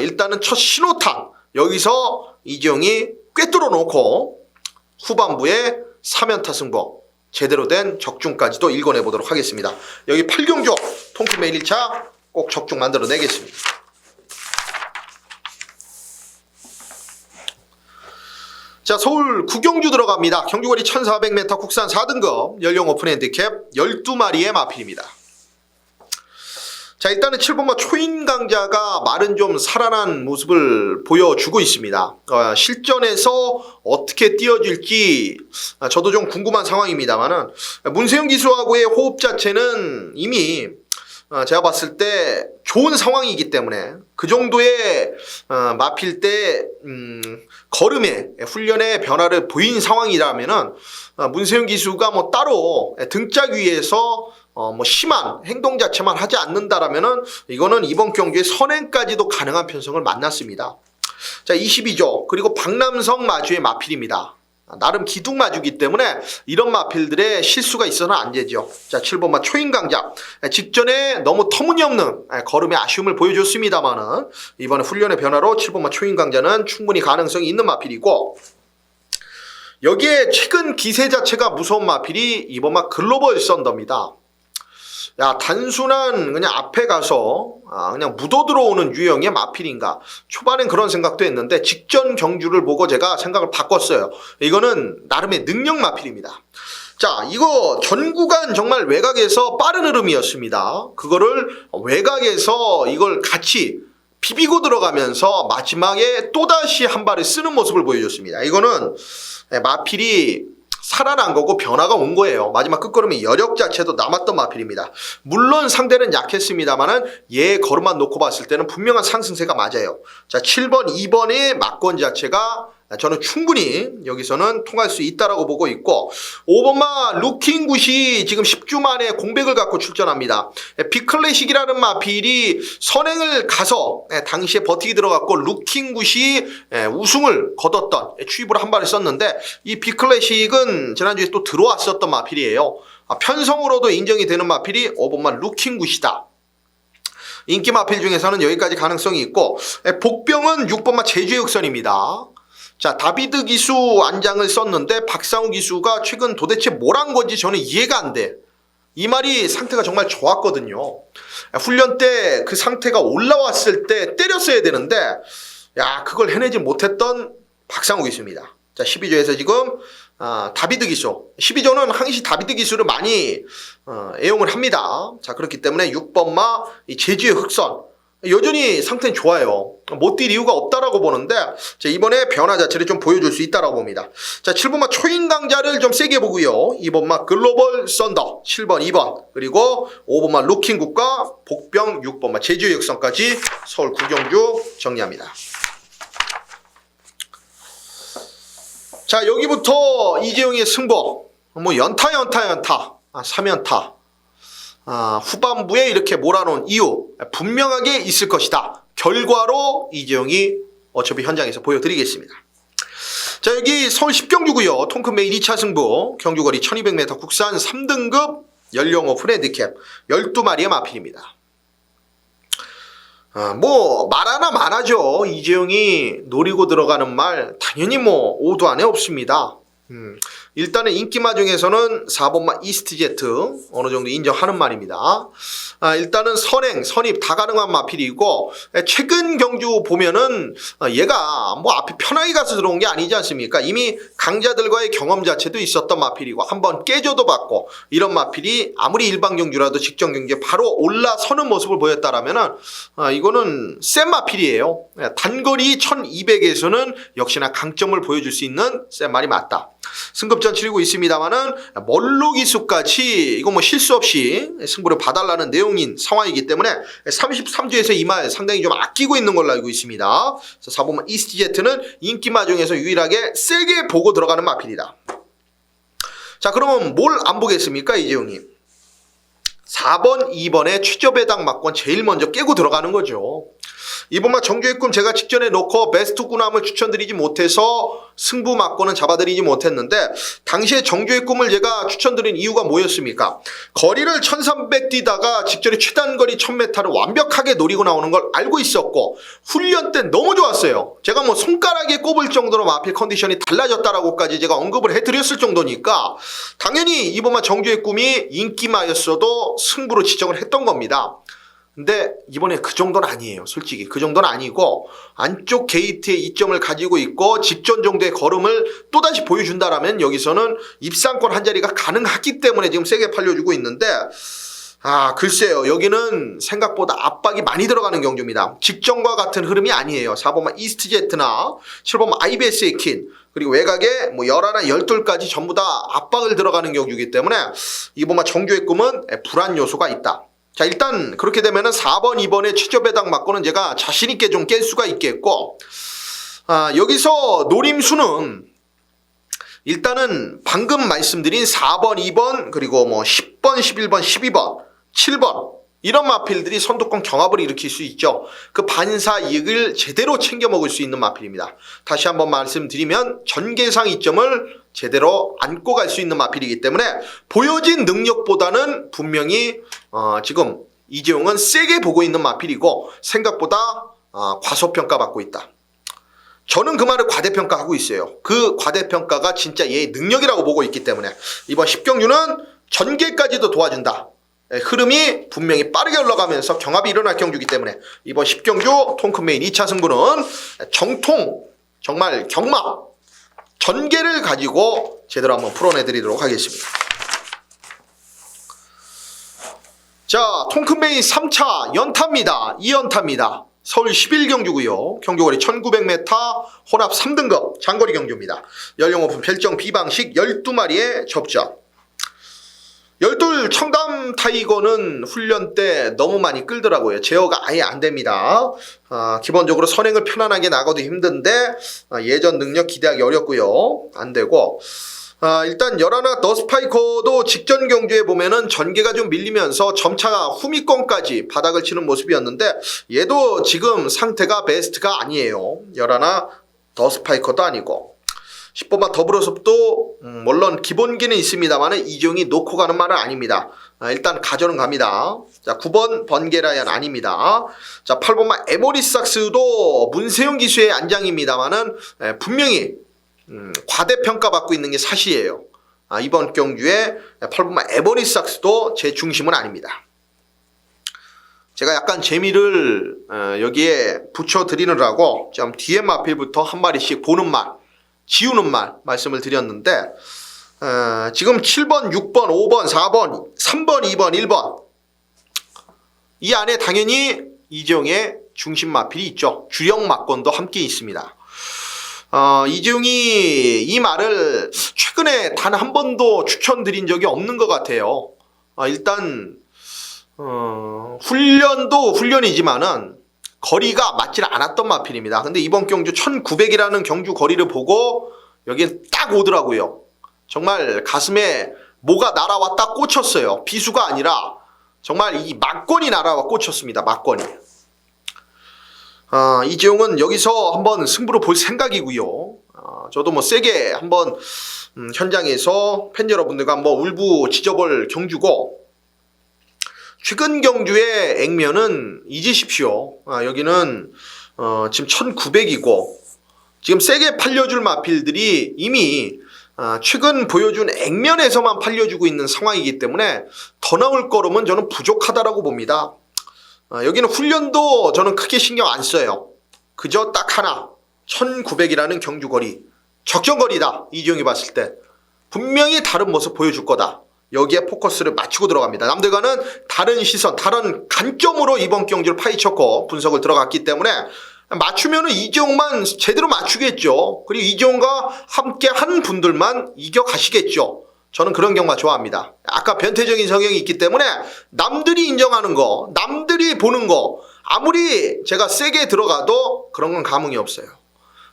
일단은 첫 신호탄 여기서 이재용이 꿰뚫어 놓고 후반부에 3연타 승부 제대로 된 적중까지도 읽어내 보도록 하겠습니다. 여기 8경주 통큰 매일 1차 꼭 적중 만들어 내겠습니다. 자 서울 9경주 들어갑니다. 경주거리 1400m 국산 4등급 연령 오픈 핸디캡 12마리의 마필입니다. 자 일단은 7번마 초인강자가 말은 좀 살아난 모습을 보여주고 있습니다. 실전에서 어떻게 뛰어질지 저도 좀 궁금한 상황입니다만은 문세윤 기수하고의 호흡 자체는 이미 제가 봤을 때 좋은 상황이기 때문에 그 정도의 마필 때 걸음에 훈련의 변화를 보인 상황이라면은 문세윤 기수가 뭐 따로 등짝 위에서 뭐 심한 행동 자체만 하지 않는다라면은 이거는 이번 경기에 선행까지도 가능한 편성을 만났습니다. 자 22조 그리고 박남성 마주의 마필입니다. 나름 기둥 마주기 때문에 이런 마필들의 실수가 있어서는 안 되죠. 자 7번마 초인강자 직전에 너무 터무니없는 걸음의 아쉬움을 보여줬습니다만은 이번에 훈련의 변화로 7번마 초인강자는 충분히 가능성이 있는 마필이고 여기에 최근 기세 자체가 무서운 마필이 이번마 글로벌 썬더입니다. 야 단순한 그냥 앞에 가서 그냥 묻어 들어오는 유형의 마필인가 초반엔 그런 생각도 했는데 직전 경주를 보고 제가 생각을 바꿨어요. 이거는 나름의 능력 마필입니다. 자 이거 전 구간 정말 외곽에서 빠른 흐름이었습니다. 그거를 외곽에서 이걸 같이 비비고 들어가면서 마지막에 또다시 한 발을 쓰는 모습을 보여줬습니다. 이거는 마필이 살아난 거고 변화가 온 거예요. 마지막 끝걸음이 여력 자체도 남았던 마필입니다. 물론 상대는 약했습니다만은 얘 걸음만 놓고 봤을 때는 분명한 상승세가 맞아요. 자 7번 2번의 막권 자체가 저는 충분히 여기서는 통할 수 있다라고 보고 있고 5번마 루킹굿이 지금 10주 만에 공백을 갖고 출전합니다. 빅클래식이라는 마필이 선행을 가서 당시에 버티기 들어갔고 루킹굿이 우승을 거뒀던 추입으로 한 발을 썼는데 이 빅클래식은 지난주에 또 들어왔었던 마필이에요. 편성으로도 인정이 되는 마필이 5번마 루킹굿이다. 인기 마필 중에서는 여기까지 가능성이 있고 복병은 6번마 제주의 흑선입니다. 자 다비드 기수 안장을 썼는데 박상우 기수가 최근 도대체 뭘 한 건지 저는 이해가 안 돼. 이 말이 상태가 정말 좋았거든요. 훈련 때 그 상태가 올라왔을 때 때렸어야 되는데 야 그걸 해내지 못했던 박상우 기수입니다. 자 12조에서 지금 다비드 기수 12조는 항시 다비드 기수를 많이 애용을 합니다. 자 그렇기 때문에 6번마 이 제주의 흑선 여전히 상태는 좋아요. 못 뛸 이유가 없다라고 보는데 자, 이번에 변화 자체를 좀 보여줄 수 있다라고 봅니다. 자 7번마 초인강자를 좀 세게 보고요. 2번마 글로벌 썬더 7번 2번 그리고 5번마 루킹국과 복병 6번마 제주의 역선까지 서울 9경주 정리합니다. 자 여기부터 이재용의 승부 뭐 연타 3연타 후반부에 이렇게 몰아놓은 이유 분명하게 있을 것이다. 결과로 이재용이 어차피 현장에서 보여드리겠습니다. 자 여기 서울 10경주고요. 통큰 메인 2차 승부 경주거리 1200m 국산 3등급 연령 오픈 핸디캡 12마리의 마필입니다. 뭐 말 하나 말하죠. 이재용이 노리고 들어가는 말 당연히 뭐 오도 안에 없습니다. 일단은 인기마 중에서는 4번마 이스트제트 어느 정도 인정하는 말입니다. 일단은 선입 다 가능한 마필이고 최근 경주 보면은 얘가 뭐 앞에 편하게 가서 들어온 게 아니지 않습니까? 이미 강자들과의 경험 자체도 있었던 마필이고 한번 깨져도 받고 이런 마필이 아무리 일반 경주라도 직전 경기에 바로 올라서는 모습을 보였다라면은 이거는 센 마필이에요. 단거리 1200에서는 역시나 강점을 보여줄 수 있는 센 말이 맞다. 승급전 치르고 있습니다만은 멀로 기수까지 이거 뭐 실수 없이 승부를 봐달라는 내용인 상황이기 때문에 33주에서 이 말 상당히 좀 아끼고 있는 걸로 알고 있습니다. 4번마 이스트제트는 인기마 중에서 유일하게 세게 보고 들어가는 마필이다. 자 그러면 뭘 안 보겠습니까 이재용님? 4번 2번에 최저배당 막권 제일 먼저 깨고 들어가는 거죠. 이번만 정규의 꿈 제가 직전에 놓고 베스트 구남을 추천드리지 못해서 승부 맞고는 잡아드리지 못했는데 당시에 정규의 꿈을 제가 추천드린 이유가 뭐였습니까? 거리를 1300 뛰다가 직전에 최단거리 1000m를 완벽하게 노리고 나오는 걸 알고 있었고 훈련 때 너무 좋았어요. 제가 뭐 손가락에 꼽을 정도로 마필 컨디션이 달라졌다라고까지 제가 언급을 해드렸을 정도니까 당연히 이번만 정규의 꿈이 인기마였어도 승부로 지정을 했던 겁니다. 근데 이번에 그 정도는 아니에요. 솔직히 그 정도는 아니고 안쪽 게이트에 이점을 가지고 있고 직전 정도의 걸음을 또다시 보여준다라면 여기서는 입상권 한 자리가 가능하기 때문에 지금 세게 팔려주고 있는데 글쎄요. 여기는 생각보다 압박이 많이 들어가는 경주입니다. 직전과 같은 흐름이 아니에요. 4번만 이스트제트나 7번만 IBS의 킨 그리고 외곽에 뭐 11, 12까지 전부 다 압박을 들어가는 경주이기 때문에 이번만 정규의 꿈은 불안 요소가 있다. 자, 일단 그렇게 되면은 4번, 2번의 최저 배당 맞고는 제가 자신있게 좀 깰 수가 있겠고, 여기서 노림수는 일단은 방금 말씀드린 4번, 2번, 그리고 뭐 10번, 11번, 12번, 7번, 이런 마필들이 선두권 경합을 일으킬 수 있죠. 그 반사 이익을 제대로 챙겨 먹을 수 있는 마필입니다. 다시 한번 말씀드리면 전개상 이점을 제대로 안고 갈 수 있는 마필이기 때문에 보여진 능력보다는 분명히 지금 이재용은 세게 보고 있는 마필이고 생각보다 과소평가받고 있다. 저는 그 말을 과대평가하고 있어요. 그 과대평가가 진짜 얘의 능력이라고 보고 있기 때문에 이번 10경주는 전개까지도 도와준다. 흐름이 분명히 빠르게 올라가면서 경합이 일어날 경주이기 때문에 이번 10경주 통큰메인 2차 승부는 정통 정말 경마 전개를 가지고 제대로 한번 풀어내드리도록 하겠습니다. 자, 통큰메인 3차 연타입니다. 2연타입니다. 서울 11경주고요. 경주거리 1900m 혼합 3등급 장거리 경주입니다. 연령오픈 별정 B방식 12마리의 접전. 12 청담 타이거는 훈련 때 너무 많이 끌더라고요. 제어가 아예 안 됩니다. 기본적으로 선행을 편안하게 나가도 힘든데 예전 능력 기대하기 어렵고요. 안 되고 일단 열하나 더스파이커도 직전 경주에 보면은 전개가 좀 밀리면서 점차 후미권까지 바닥을 치는 모습이었는데 얘도 지금 상태가 베스트가 아니에요. 열하나 더스파이커도 아니고 10번만 더불어섭도 물론 기본기는 있습니다만 이종이 놓고 가는 말은 아닙니다. 일단 가져는 갑니다. 자, 9번 번개라얀 아닙니다. 자, 8번만 에모리삭스도 문세용 기수의 안장입니다만은 분명히 과대평가받고 있는 게 사실이에요. 이번 경주에 8번만 에모리삭스도 제 중심은 아닙니다. 제가 약간 재미를 여기에 붙여드리느라고 좀 뒤에 마필부터 한 마리씩 보는 말 지우는 말 말씀을 드렸는데 지금 7번, 6번, 5번, 4번, 3번, 2번, 1번 이 안에 당연히 이재용의 중심 마필이 있죠. 주력 막권도 함께 있습니다. 이재용이 이 말을 최근에 단 한 번도 추천드린 적이 없는 것 같아요. 일단 훈련도 훈련이지만은 거리가 맞질 않았던 마필입니다. 근데 이번 경주 1900이라는 경주 거리를 보고 여기에 딱 오더라고요. 정말 가슴에 뭐가 날아왔다 꽂혔어요. 비수가 아니라 정말 이 막권이 날아와 꽂혔습니다. 막권이. 이재용은 여기서 한번 승부를 볼 생각이고요. 저도 뭐 세게 한번 현장에서 팬 여러분들과 한번 울부 지져볼 경주고 최근 경주의 액면은 잊으십시오. 여기는 지금 1900이고 지금 세게 팔려줄 마필들이 이미 최근 보여준 액면에서만 팔려주고 있는 상황이기 때문에 더 나올 걸음은 저는 부족하다라고 봅니다. 여기는 훈련도 저는 크게 신경 안 써요. 그저 딱 하나 1900이라는 경주거리 적정거리다. 이재용이 봤을 때 분명히 다른 모습 보여줄 거다. 여기에 포커스를 맞추고 들어갑니다. 남들과는 다른 시선, 다른 관점으로 이번 경기를 파헤쳤고 분석을 들어갔기 때문에 맞추면은 이재용만 제대로 맞추겠죠. 그리고 이재용과 함께 한 분들만 이겨가시겠죠. 저는 그런 경마 좋아합니다. 아까 변태적인 성향이 있기 때문에 남들이 인정하는 거, 남들이 보는 거 아무리 제가 세게 들어가도 그런 건 감흥이 없어요.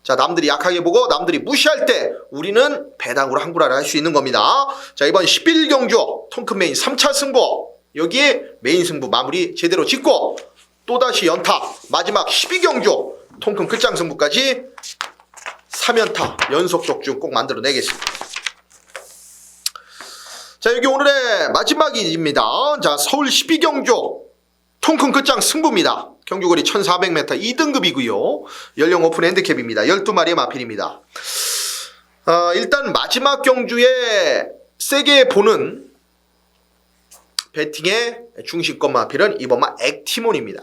자, 남들이 약하게 보고 남들이 무시할 때 우리는 배당으로 항구라를 할 수 있는 겁니다. 자, 이번 11경주 통큰메인 3차 승부 여기에 메인 승부 마무리 제대로 짓고 또다시 연타. 마지막 12경주 통큰 끝장 승부까지 3연타 연속 적중 꼭 만들어내겠습니다. 자, 여기 오늘의 마지막입니다. 자, 서울 12경주 통큰 끝장 승부입니다. 경주거리 1400m 2등급이고요. 연령 오픈 핸디캡입니다. 12마리의 마필입니다. 일단 마지막 경주에 세게 보는 배팅의 중심권 마필은 이번만 액티몬입니다.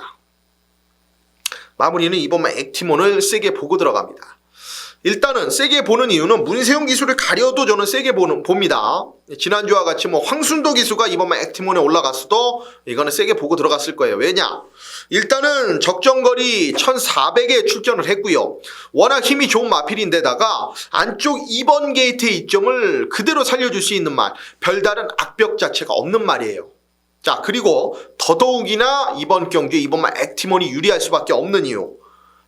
마무리는 이번만 액티몬을 세게 보고 들어갑니다. 일단은 세게 보는 이유는 문세용 기수를 가려도 저는 세게 봅니다. 지난주와 같이 뭐 황순도 기수가 이번만 액티몬에 올라갔어도 이거는 세게 보고 들어갔을 거예요. 왜냐? 일단은 적정거리 1400에 출전을 했고요. 워낙 힘이 좋은 마필인데다가 안쪽 2번 게이트의 이점을 그대로 살려줄 수 있는 말, 별다른 악벽 자체가 없는 말이에요. 자, 그리고 더더욱이나 이번 경주에 이번만 액티몬이 유리할 수밖에 없는 이유,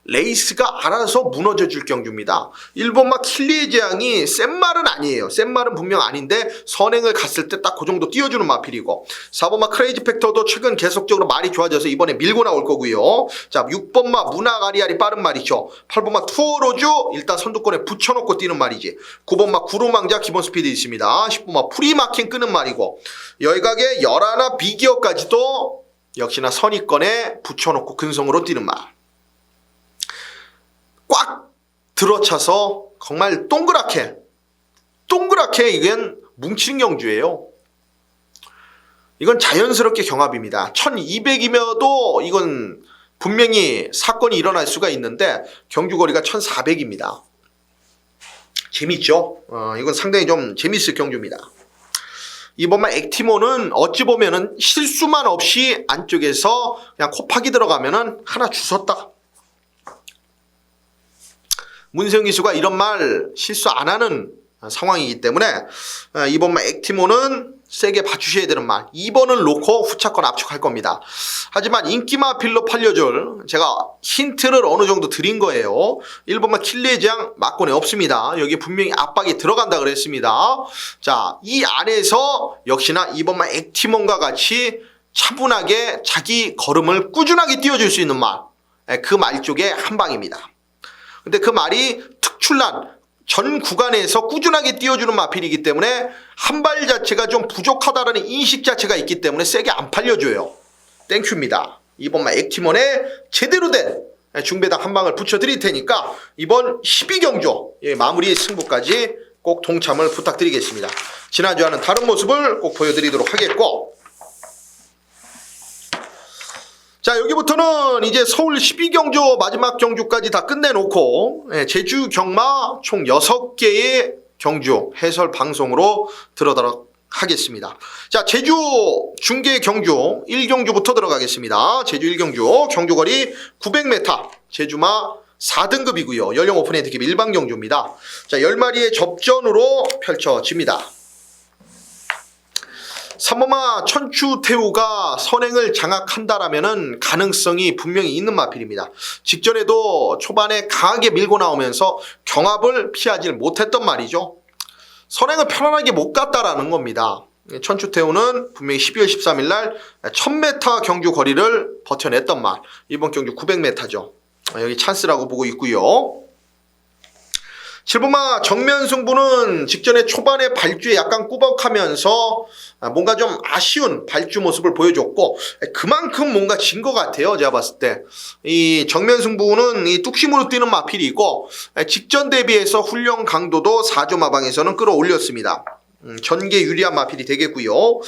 레이스가 알아서 무너져 줄 경주입니다. 1번마 킬리의 재앙이 센 말은 아니에요. 센 말은 분명 아닌데 선행을 갔을 때 딱 그 정도 띄워주는 마필이고, 4번마 크레이지 팩터도 최근 계속적으로 말이 좋아져서 이번에 밀고 나올 거고요. 자, 6번마 문화가리아리 빠른 말이죠. 8번마 투어로즈 일단 선두권에 붙여놓고 뛰는 말이지. 9번마 구루망자 기본 스피드 있습니다. 10번마 프리마킹 끄는 말이고, 열각의 열하나 비기어까지도 역시나 선의권에 붙여놓고 근성으로 뛰는 말. 꽉 들어차서 정말 동그랗게 이건 뭉치는 경주예요. 이건 자연스럽게 경합입니다. 1200이면도 이건 분명히 사건이 일어날 수가 있는데 경주거리가 1400입니다. 재밌죠? 이건 상당히 좀 재밌을 경주입니다. 이번만 액티몬은 어찌 보면은 실수만 없이 안쪽에서 그냥 코파기 들어가면은 하나 주웠다. 문세영 기수가 이런 말 실수 안 하는 상황이기 때문에 이번만 액티몬은 세게 봐주셔야 되는 말, 2번을 놓고 후차권 압축할 겁니다. 하지만 인기마필로 팔려줄 제가 힌트를 어느 정도 드린 거예요. 1번만 킬리의 재앙 막권에 없습니다. 여기 분명히 압박이 들어간다 그랬습니다. 자, 이 안에서 역시나 2번만 액티몬과 같이 차분하게 자기 걸음을 꾸준하게 띄워줄 수 있는 말, 그 말 쪽에 한 방입니다. 근데 그 말이 특출난 전 구간에서 꾸준하게 띄워주는 마필이기 때문에 한 발 자체가 좀 부족하다라는 인식 자체가 있기 때문에 세게 안 팔려줘요. 땡큐입니다. 이번만 액티몬에 제대로 된 중배당 한 방을 붙여드릴 테니까 이번 12경주 마무리 승부까지 꼭 동참을 부탁드리겠습니다. 지난주와는 다른 모습을 꼭 보여드리도록 하겠고, 자, 여기부터는 이제 서울 12경주 마지막 경주까지 다 끝내놓고 제주 경마 총 6개의 경주 해설 방송으로 들어가도록 하겠습니다. 자, 제주 중계 경주 1경주부터 들어가겠습니다. 제주 1경주 경주거리 900m 제주마 4등급이고요. 연령 오픈 핸디캡 일반 경주입니다. 자, 10마리의 접전으로 펼쳐집니다. 3번마 천추태우가 선행을 장악한다라면은 가능성이 분명히 있는 마필입니다. 직전에도 초반에 강하게 밀고 나오면서 경합을 피하지 못했던 말이죠. 선행을 편안하게 못 갔다라는 겁니다. 천추태우는 분명히 12월 13일 날 1000m 경주 거리를 버텨냈던 말. 이번 경주 900m죠. 여기 찬스라고 보고 있고요. 7번마 정면 승부는 직전에 초반에 발주에 약간 꾸벅하면서 뭔가 좀 아쉬운 발주 모습을 보여줬고, 그만큼 뭔가 진 것 같아요. 제가 봤을 때 이 정면 승부는 이 뚝심으로 뛰는 마필이고, 직전 대비해서 훈련 강도도 4조 마방에서는 끌어올렸습니다. 전개 유리한 마필이 되겠고요.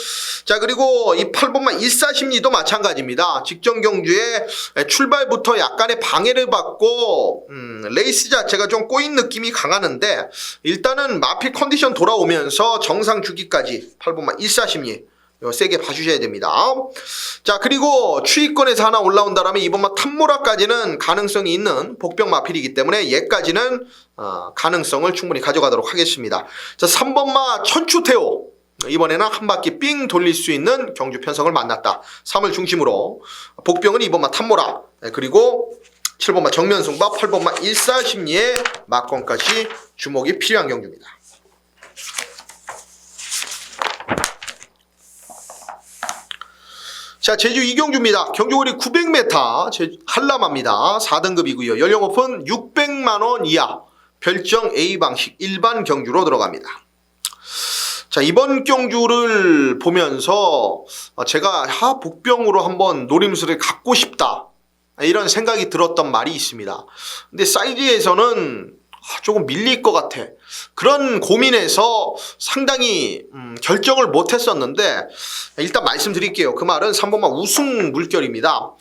자, 그리고 이 8번마 일사심리도 마찬가지입니다. 직전 경주에 출발부터 약간의 방해를 받고 레이스 자체가 좀 꼬인 느낌이 강하는데, 일단은 마필 컨디션 돌아오면서 정상 주기까지 8번마 일사심리 세게 봐주셔야 됩니다. 자, 그리고 추위권에서 하나 올라온다라면 이번만 탐모라까지는 가능성이 있는 복병 마필이기 때문에 얘까지는 가능성을 충분히 가져가도록 하겠습니다. 자, 3번마 천추태오 이번에는 한 바퀴 삥 돌릴 수 있는 경주 편성을 만났다. 3을 중심으로 복병은 이번만 탐모라, 그리고 7번마 정면승바, 8번마 일사심리의 막권까지 주목이 필요한 경주입니다. 자, 제주 이경주입니다. 경주거리 900m 한라마입니다. 4등급이고요. 연령 오픈 600만원 이하, 별정 A 방식 일반 경주로 들어갑니다. 자, 이번 경주를 보면서 제가 복병으로 한번 노림수를 갖고 싶다, 이런 생각이 들었던 말이 있습니다. 근데 사이즈에서는 조금 밀릴 것 같아, 그런 고민에서 상당히 결정을 못했었는데, 일단 말씀드릴게요. 그 말은 3번마 우승 물결입니다.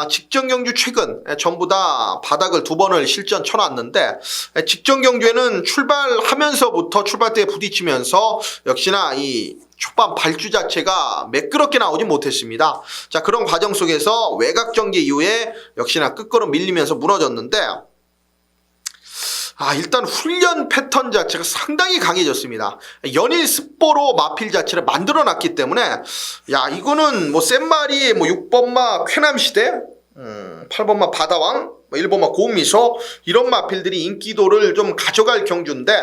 직전 경주 최근 전부 다 바닥을 2번을 실전 쳐놨는데, 직전 경주에는 출발하면서부터 출발대에 부딪히면서 역시나 이 초반 발주 자체가 매끄럽게 나오지 못했습니다. 자, 그런 과정 속에서 외곽 전개 이후에 역시나 끝걸음 밀리면서 무너졌는데, 일단 훈련 패턴 자체가 상당히 강해졌습니다. 연일 습보로 마필 자체를 만들어 놨기 때문에, 이거는 센 말이 6번마 쾌남시대, 8번마 바다왕, 1번마 고운미소, 이런 마필들이 인기도를 좀 가져갈 경주인데,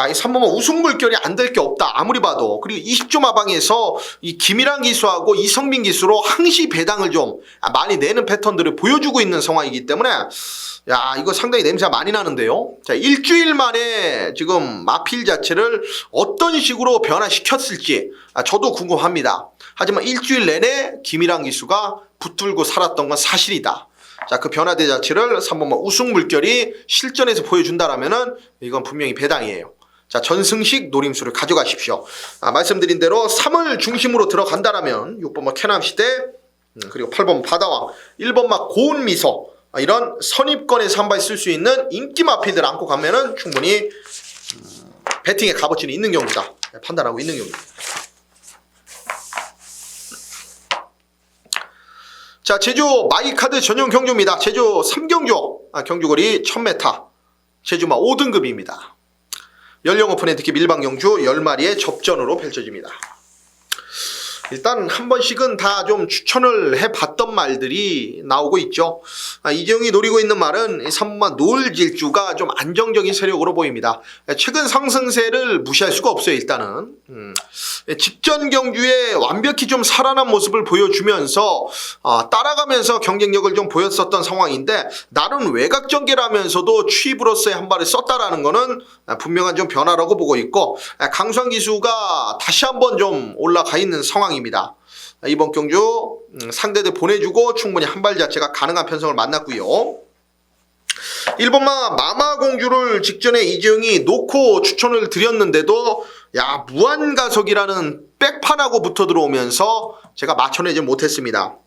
이 3번마 우승 물결이 안 될 게 없다, 아무리 봐도. 그리고 20조 마방에서 이 김일환 기수하고 이성민 기수로 항시 배당을 좀 많이 내는 패턴들을 보여주고 있는 상황이기 때문에, 이거 상당히 냄새가 많이 나는데요. 자, 일주일 만에 지금 마필 자체를 어떤 식으로 변화시켰을지 저도 궁금합니다. 하지만 일주일 내내 김일환 기수가 붙들고 살았던 건 사실이다. 자, 그 변화대 자체를 3번마 우승 물결이 실전에서 보여준다라면은 이건 분명히 배당이에요. 자, 전승식 노림수를 가져가십시오. 말씀드린 대로 3을 중심으로 들어간다라면 6번마 캐남시대, 그리고 8번마 바다왕, 1번마 고운미소, 이런 선입권에서 한 발 쓸 수 있는 인기 마필들 안고 가면은 충분히 배팅의 값어치는 있는 경우다, 판단하고 있는 경우다. 자, 제주 마이카드 전용 경주입니다. 제주 3경주, 경주거리 1000m, 제주마 5등급입니다. 연령 오픈에 특히 밀방 경주 10마리의 접전으로 펼쳐집니다. 일단 한 번씩은 다 좀 추천을 해봤던 말들이 나오고 있죠. 이재용이 노리고 있는 말은 3번마 노을질주가 좀 안정적인 세력으로 보입니다. 최근 상승세를 무시할 수가 없어요. 일단은 직전 경주에 완벽히 좀 살아난 모습을 보여주면서 따라가면서 경쟁력을 좀 보였었던 상황인데, 나름 외곽 전개라면서도 추입으로서의 한 발을 썼다라는 거는 분명한 좀 변화라고 보고 있고, 강수환 기수가 다시 한번 좀 올라가 있는 상황입니다. 이번 경주 상대들 보내주고 충분히 한 발 자체가 가능한 편성을 만났고요. 1번마 마마공주를 직전에 이재용이 놓고 추천을 드렸는데도 무한가속이라는 백판하고 붙어 들어오면서 제가 맞춰내지 못했습니다.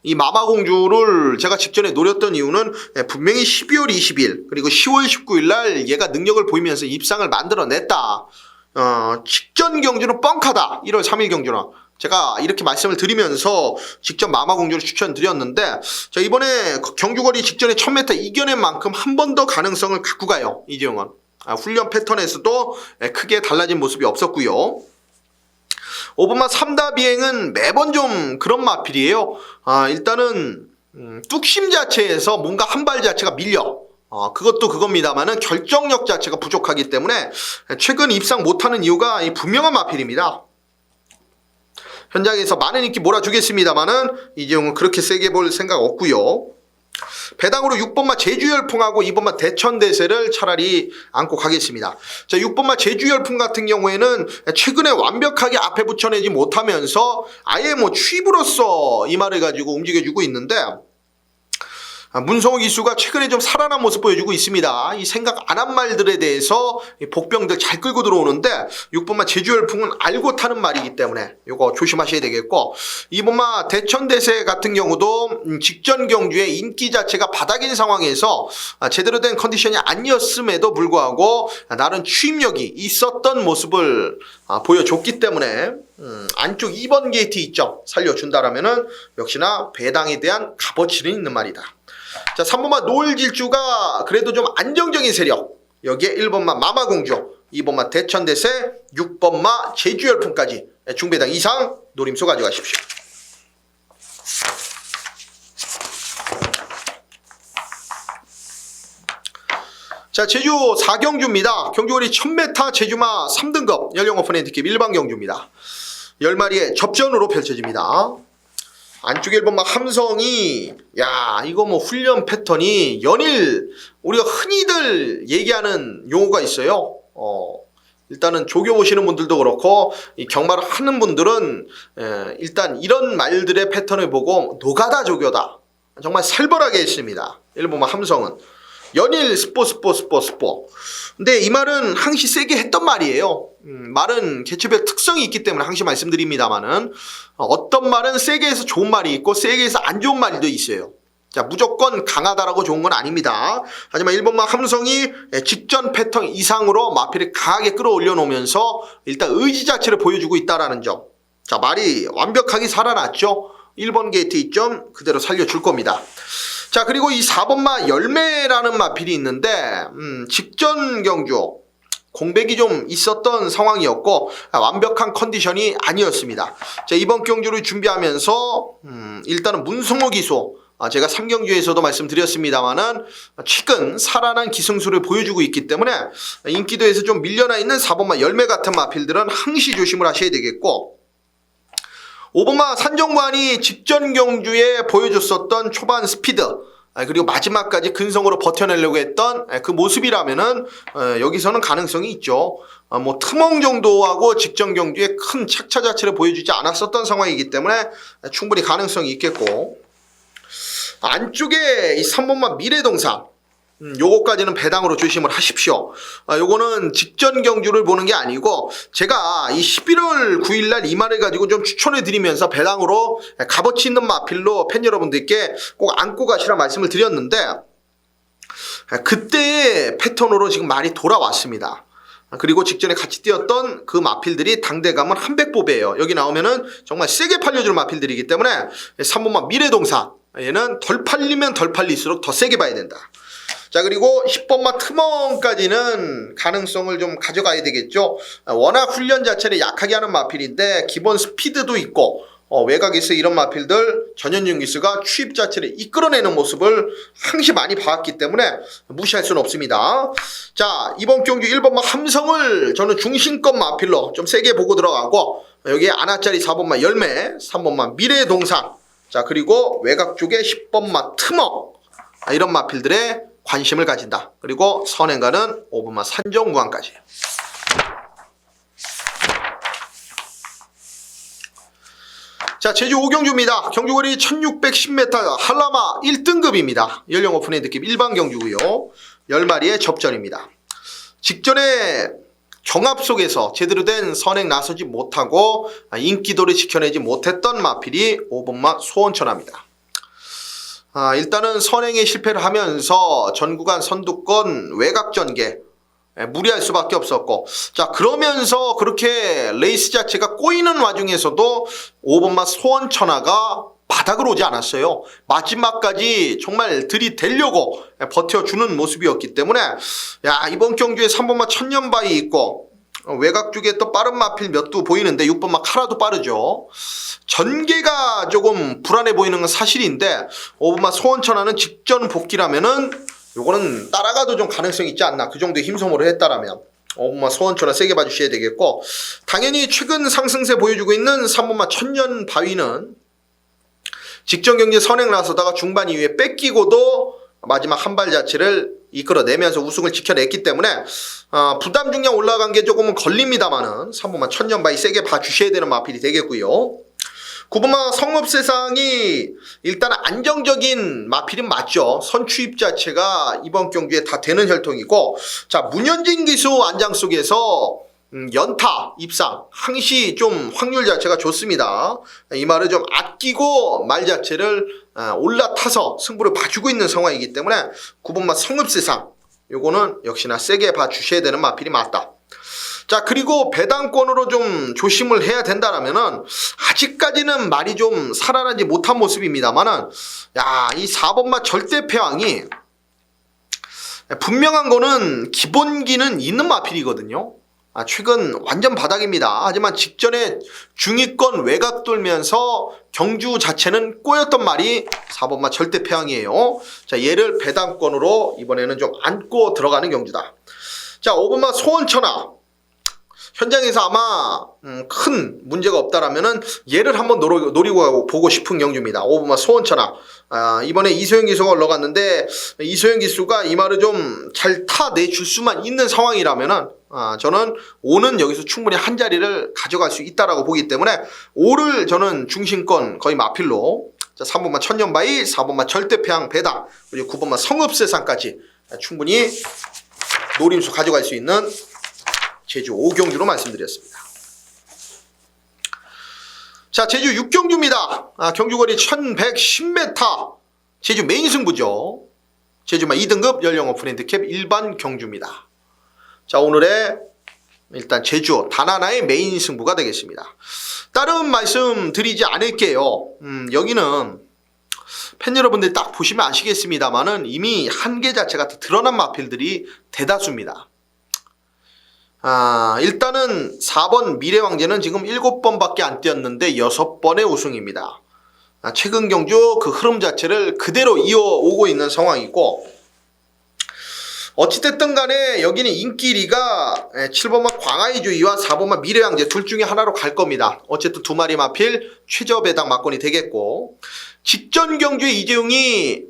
이 마마공주를 제가 직전에 노렸던 이유는 분명히 12월 20일 그리고 10월 19일 날 얘가 능력을 보이면서 입상을 만들어냈다. 직전 경주는 뻥카다. 1월 3일 경주는. 제가 이렇게 말씀을 드리면서 직접 마마공주를 추천드렸는데, 자, 이번에 경주거리 직전에 1000m 이겨낸 만큼 한 번 더 가능성을 갖고 가요, 이재용은. 훈련 패턴에서도 크게 달라진 모습이 없었고요. 5번마 3다 비행은 매번 좀 그런 마필이에요. 일단은 뚝심 자체에서 뭔가 한 발 자체가 밀려. 그것도 그겁니다만은 결정력 자체가 부족하기 때문에 최근 입상 못하는 이유가 분명한 마필입니다. 현장에서 많은 인기 몰아주겠습니다만은 이재용은 그렇게 세게 볼 생각 없고요. 배당으로 6번마 제주열풍하고 2번마 대천대세를 차라리 안고 가겠습니다. 자, 6번마 제주열풍 같은 경우에는 최근에 완벽하게 앞에 붙여내지 못하면서 아예 취입으로서 이 말을 가지고 움직여주고 있는데, 문성호 기수가 최근에 좀 살아난 모습 보여주고 있습니다. 이 생각 안 한 말들에 대해서 복병들 잘 끌고 들어오는데, 6번마 제주열풍은 알고 타는 말이기 때문에 이거 조심하셔야 되겠고, 2번마 대천대세 같은 경우도 직전 경주에 인기 자체가 바닥인 상황에서 제대로 된 컨디션이 아니었음에도 불구하고 나름 추임력이 있었던 모습을 보여줬기 때문에 안쪽 2번 게이트 있죠, 살려준다라면은 역시나 배당에 대한 값어치는 있는 말이다. 자, 3번마 노을질주가 그래도 좀 안정적인 세력, 여기에 1번마 마마공주, 2번마 대천대세, 6번마 제주열풍까지 중배당 이상 노림수 가져가십시오. 자, 제주 4경주입니다. 경주거리 1000m 제주마 3등급 연령 오픈에 특히 밀방 경주입니다. 10마리의 접전으로 펼쳐집니다. 안쪽에 1번마 함성이 야 이거 뭐 훈련 패턴이 연일 우리가 흔히들 얘기하는 용어가 있어요. 일단은 조교 보시는 분들도 그렇고 이 경마를 하는 분들은 일단 이런 말들의 패턴을 보고 노가다 조교다. 정말 살벌하게 했습니다. 1번마 함성은 연일 스포. 근데 이 말은 항시 세게 했던 말이에요. 말은 개체별 특성이 있기 때문에 항시 말씀드립니다만은 어떤 말은 세게 해서 좋은 말이 있고 세게 해서 안 좋은 말도 있어요. 자, 무조건 강하다라고 좋은 건 아닙니다. 하지만 1번마 함성이 직전 패턴 이상으로 마필을 강하게 끌어올려 놓으면서 일단 의지 자체를 보여주고 있다라는 점. 자, 말이 완벽하게 살아났죠. 1번 게이트 이점 그대로 살려줄 겁니다. 자, 그리고 이 4번마 열매라는 마필이 있는데 직전 경주 공백이 좀 있었던 상황이었고 완벽한 컨디션이 아니었습니다. 자, 이번 경주를 준비하면서 일단은 문승호 기수 제가 3경주에서도 말씀드렸습니다만은 최근 살아난 기승수를 보여주고 있기 때문에 인기도에서 좀 밀려나 있는 4번마 열매 같은 마필들은 항시 조심을 하셔야 되겠고 5번마 산정관이 직전 경주에 보여줬었던 초반 스피드 그리고 마지막까지 근성으로 버텨내려고 했던 그 모습이라면은 여기서는 가능성이 있죠. 뭐 트멍 정도하고 직전 경주에 큰 착차 자체를 보여주지 않았었던 상황이기 때문에 충분히 가능성이 있겠고 안쪽에 이 3번마 미래동상 요거까지는 배당으로 조심을 하십시오. 요거는 직전 경주를 보는 게 아니고 제가 이 11월 9일날 이 말을 가지고 좀 추천해 드리면서 배당으로 값어치 있는 마필로 팬 여러분들께 꼭 안고 가시라 말씀을 드렸는데 그때의 패턴으로 지금 많이 돌아왔습니다. 그리고 직전에 같이 뛰었던 그 마필들이 당대감은 한백보배예요. 여기 나오면은 정말 세게 팔려줄 마필들이기 때문에 3번마 미래동상 얘는 덜 팔리면 덜 팔릴수록 더 세게 봐야 된다. 자, 그리고 10번마 트멍까지는 가능성을 좀 가져가야 되겠죠. 워낙 훈련 자체를 약하게 하는 마필인데 기본 스피드도 있고 외곽에서 이런 마필들 전현준 기수가 추입 자체를 이끌어내는 모습을 항시 많이 봐왔기 때문에 무시할 수는 없습니다. 자, 이번 경주 1번마 함성을 저는 중심권 마필로 좀 세게 보고 들어가고 여기에 아나짜리 4번마 열매 3번마 미래동상 자, 그리고 외곽 쪽에 10번마 트멍 이런 마필들의 관심을 가진다. 그리고 선행가는 5번마 산정구간까지. 자, 제주 5경주입니다. 경주거리 1610m 한라마 1등급입니다. 연령 오픈의 느낌 일반 경주고요. 10마리의 접전입니다. 직전에 경합 속에서 제대로 된 선행 나서지 못하고 인기도를 지켜내지 못했던 마필이 5번마 소원천하입니다. 일단은 선행에 실패를 하면서 전구간 선두권 외곽 전개 무리할 수밖에 없었고 자 그러면서 그렇게 레이스 자체가 꼬이는 와중에서도 5번마 소원천하가 바닥으로 오지 않았어요. 마지막까지 정말 들이대려고 버텨주는 모습이었기 때문에 야 이번 경주에 3번마 천년바위 있고 외곽 쪽에 또 빠른 마필 몇 두 보이는데 6번마 카라도 빠르죠. 전개가 조금 불안해 보이는 건 사실인데 5번마 소원천하는 직전 복귀라면은 요거는 따라가도 좀 가능성이 있지 않나. 그 정도의 힘소모를 했다라면 5번마 소원천하 세게 봐주셔야 되겠고 당연히 최근 상승세 보여주고 있는 3번마 천년 바위는 직전 경기에 선행 나서다가 중반 이후에 뺏기고도 마지막 한 발 자체를 이끌어내면서 우승을 지켜냈기 때문에 부담 중량 올라간 게 조금은 걸립니다만은 3번마 천년바위 세게 봐주셔야 되는 마필이 되겠고요. 9번마 성읍세상이 일단 안정적인 마필은 맞죠. 선추입 자체가 이번 경기에 다 되는 혈통이고 자 문현진 기수 안장 속에서 연타 입상 항시 좀 확률 자체가 좋습니다. 이 말을 좀 아끼고 말 자체를 올라타서 승부를 봐주고 있는 상황이기 때문에 9번마 성읍세상 요거는 역시나 세게 봐주셔야 되는 마필이 맞다. 자 그리고 배당권으로 좀 조심을 해야 된다라면은 아직까지는 말이 좀 살아나지 못한 모습입니다만은 야 이 4번마 절대패왕이 분명한 거는 기본기는 있는 마필이거든요. 최근 완전 바닥입니다. 하지만 직전에 중위권 외곽 돌면서 경주 자체는 꼬였던 말이 4번마 절대패왕이에요. 자 얘를 배당권으로 이번에는 좀 안고 들어가는 경주다. 자 5번마 소원천하 현장에서 아마 큰 문제가 없다라면은 얘를 한번 노리고 보고 싶은 경주입니다. 5번마 소원천하. 이번에 이소영 기수가 올라갔는데 이소영 기수가 이 말을 좀 잘 타내줄 수만 있는 상황이라면은 저는 5는 여기서 충분히 한 자리를 가져갈 수 있다라고 보기 때문에 5를 저는 중심권 거의 마필로, 자, 3번마 천년바위, 4번마 절대패양 배당, 그리고 9번마 성읍세상까지 충분히 노림수 가져갈 수 있는 제주 5경주로 말씀드렸습니다. 자, 제주 6경주입니다. 경주거리 1110m, 제주 메인 승부죠. 제주마 2등급 연령 오픈 핸디캡 일반 경주입니다. 자, 오늘의 일단 제주 단 하나의 메인 승부가 되겠습니다. 다른 말씀 드리지 않을게요. 여기는 팬 여러분들이 딱 보시면 아시겠습니다만은 이미 한계 자체가 드러난 마필들이 대다수입니다. 일단은 4번 미래왕제는 지금 7번밖에 안 뛰었는데 6번의 우승입니다. 최근 경주 그 흐름 자체를 그대로 이어오고 있는 상황이고, 어찌됐든 간에 여기는 인기리가 7번마 광아이주의와 4번마 미래왕제 둘 중에 하나로 갈 겁니다. 어쨌든 두 마리 마필 최저배당 막권이 되겠고, 직전 경주에 이재용이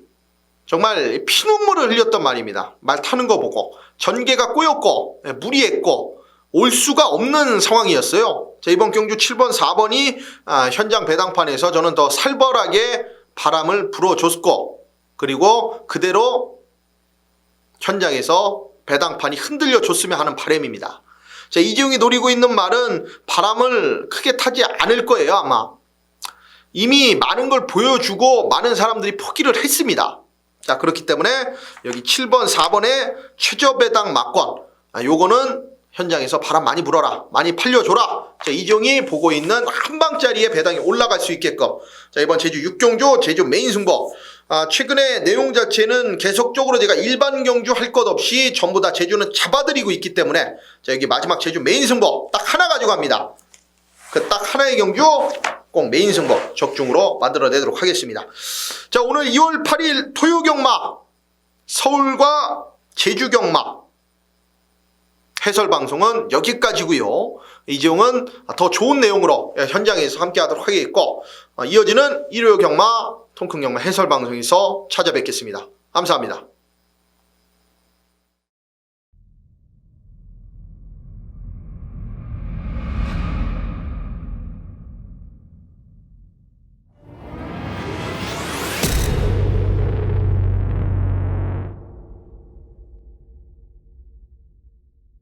정말 피눈물을 흘렸던 말입니다. 말 타는 거 보고 전개가 꼬였고 무리했고 올 수가 없는 상황이었어요. 자, 이번 경주 7번 4번이 현장 배당판에서 저는 더 살벌하게 바람을 불어줬고, 그리고 그대로 현장에서 배당판이 흔들려 줬으면 하는 바람입니다. 자, 이재용이 노리고 있는 말은 바람을 크게 타지 않을 거예요. 아마 이미 많은 걸 보여주고 많은 사람들이 포기를 했습니다. 자, 그렇기 때문에 여기 7번 4번의 최저배당 막권, 요거는 현장에서 바람 많이 불어라, 많이 팔려줘라. 자, 이재용이 보고 있는 한 방짜리의 배당이 올라갈 수 있게끔. 자, 이번 제주 6경주 제주 메인 승부, 최근에 내용 자체는 계속적으로 제가 일반 경주 할 것 없이 전부 다 제주는 잡아드리고 있기 때문에, 자, 여기 마지막 제주 메인 승부 딱 하나 가져갑니다. 그 딱 하나의 경주 꼭 메인 승부 적중으로 만들어내도록 하겠습니다. 자, 오늘 2월 8일 토요 경마, 서울과 제주 경마 해설 방송은 여기까지고요. 이재용은 더 좋은 내용으로 현장에서 함께하도록 하겠고, 이어지는 일요 경마, 통큰 경마 해설 방송에서 찾아뵙겠습니다. 감사합니다.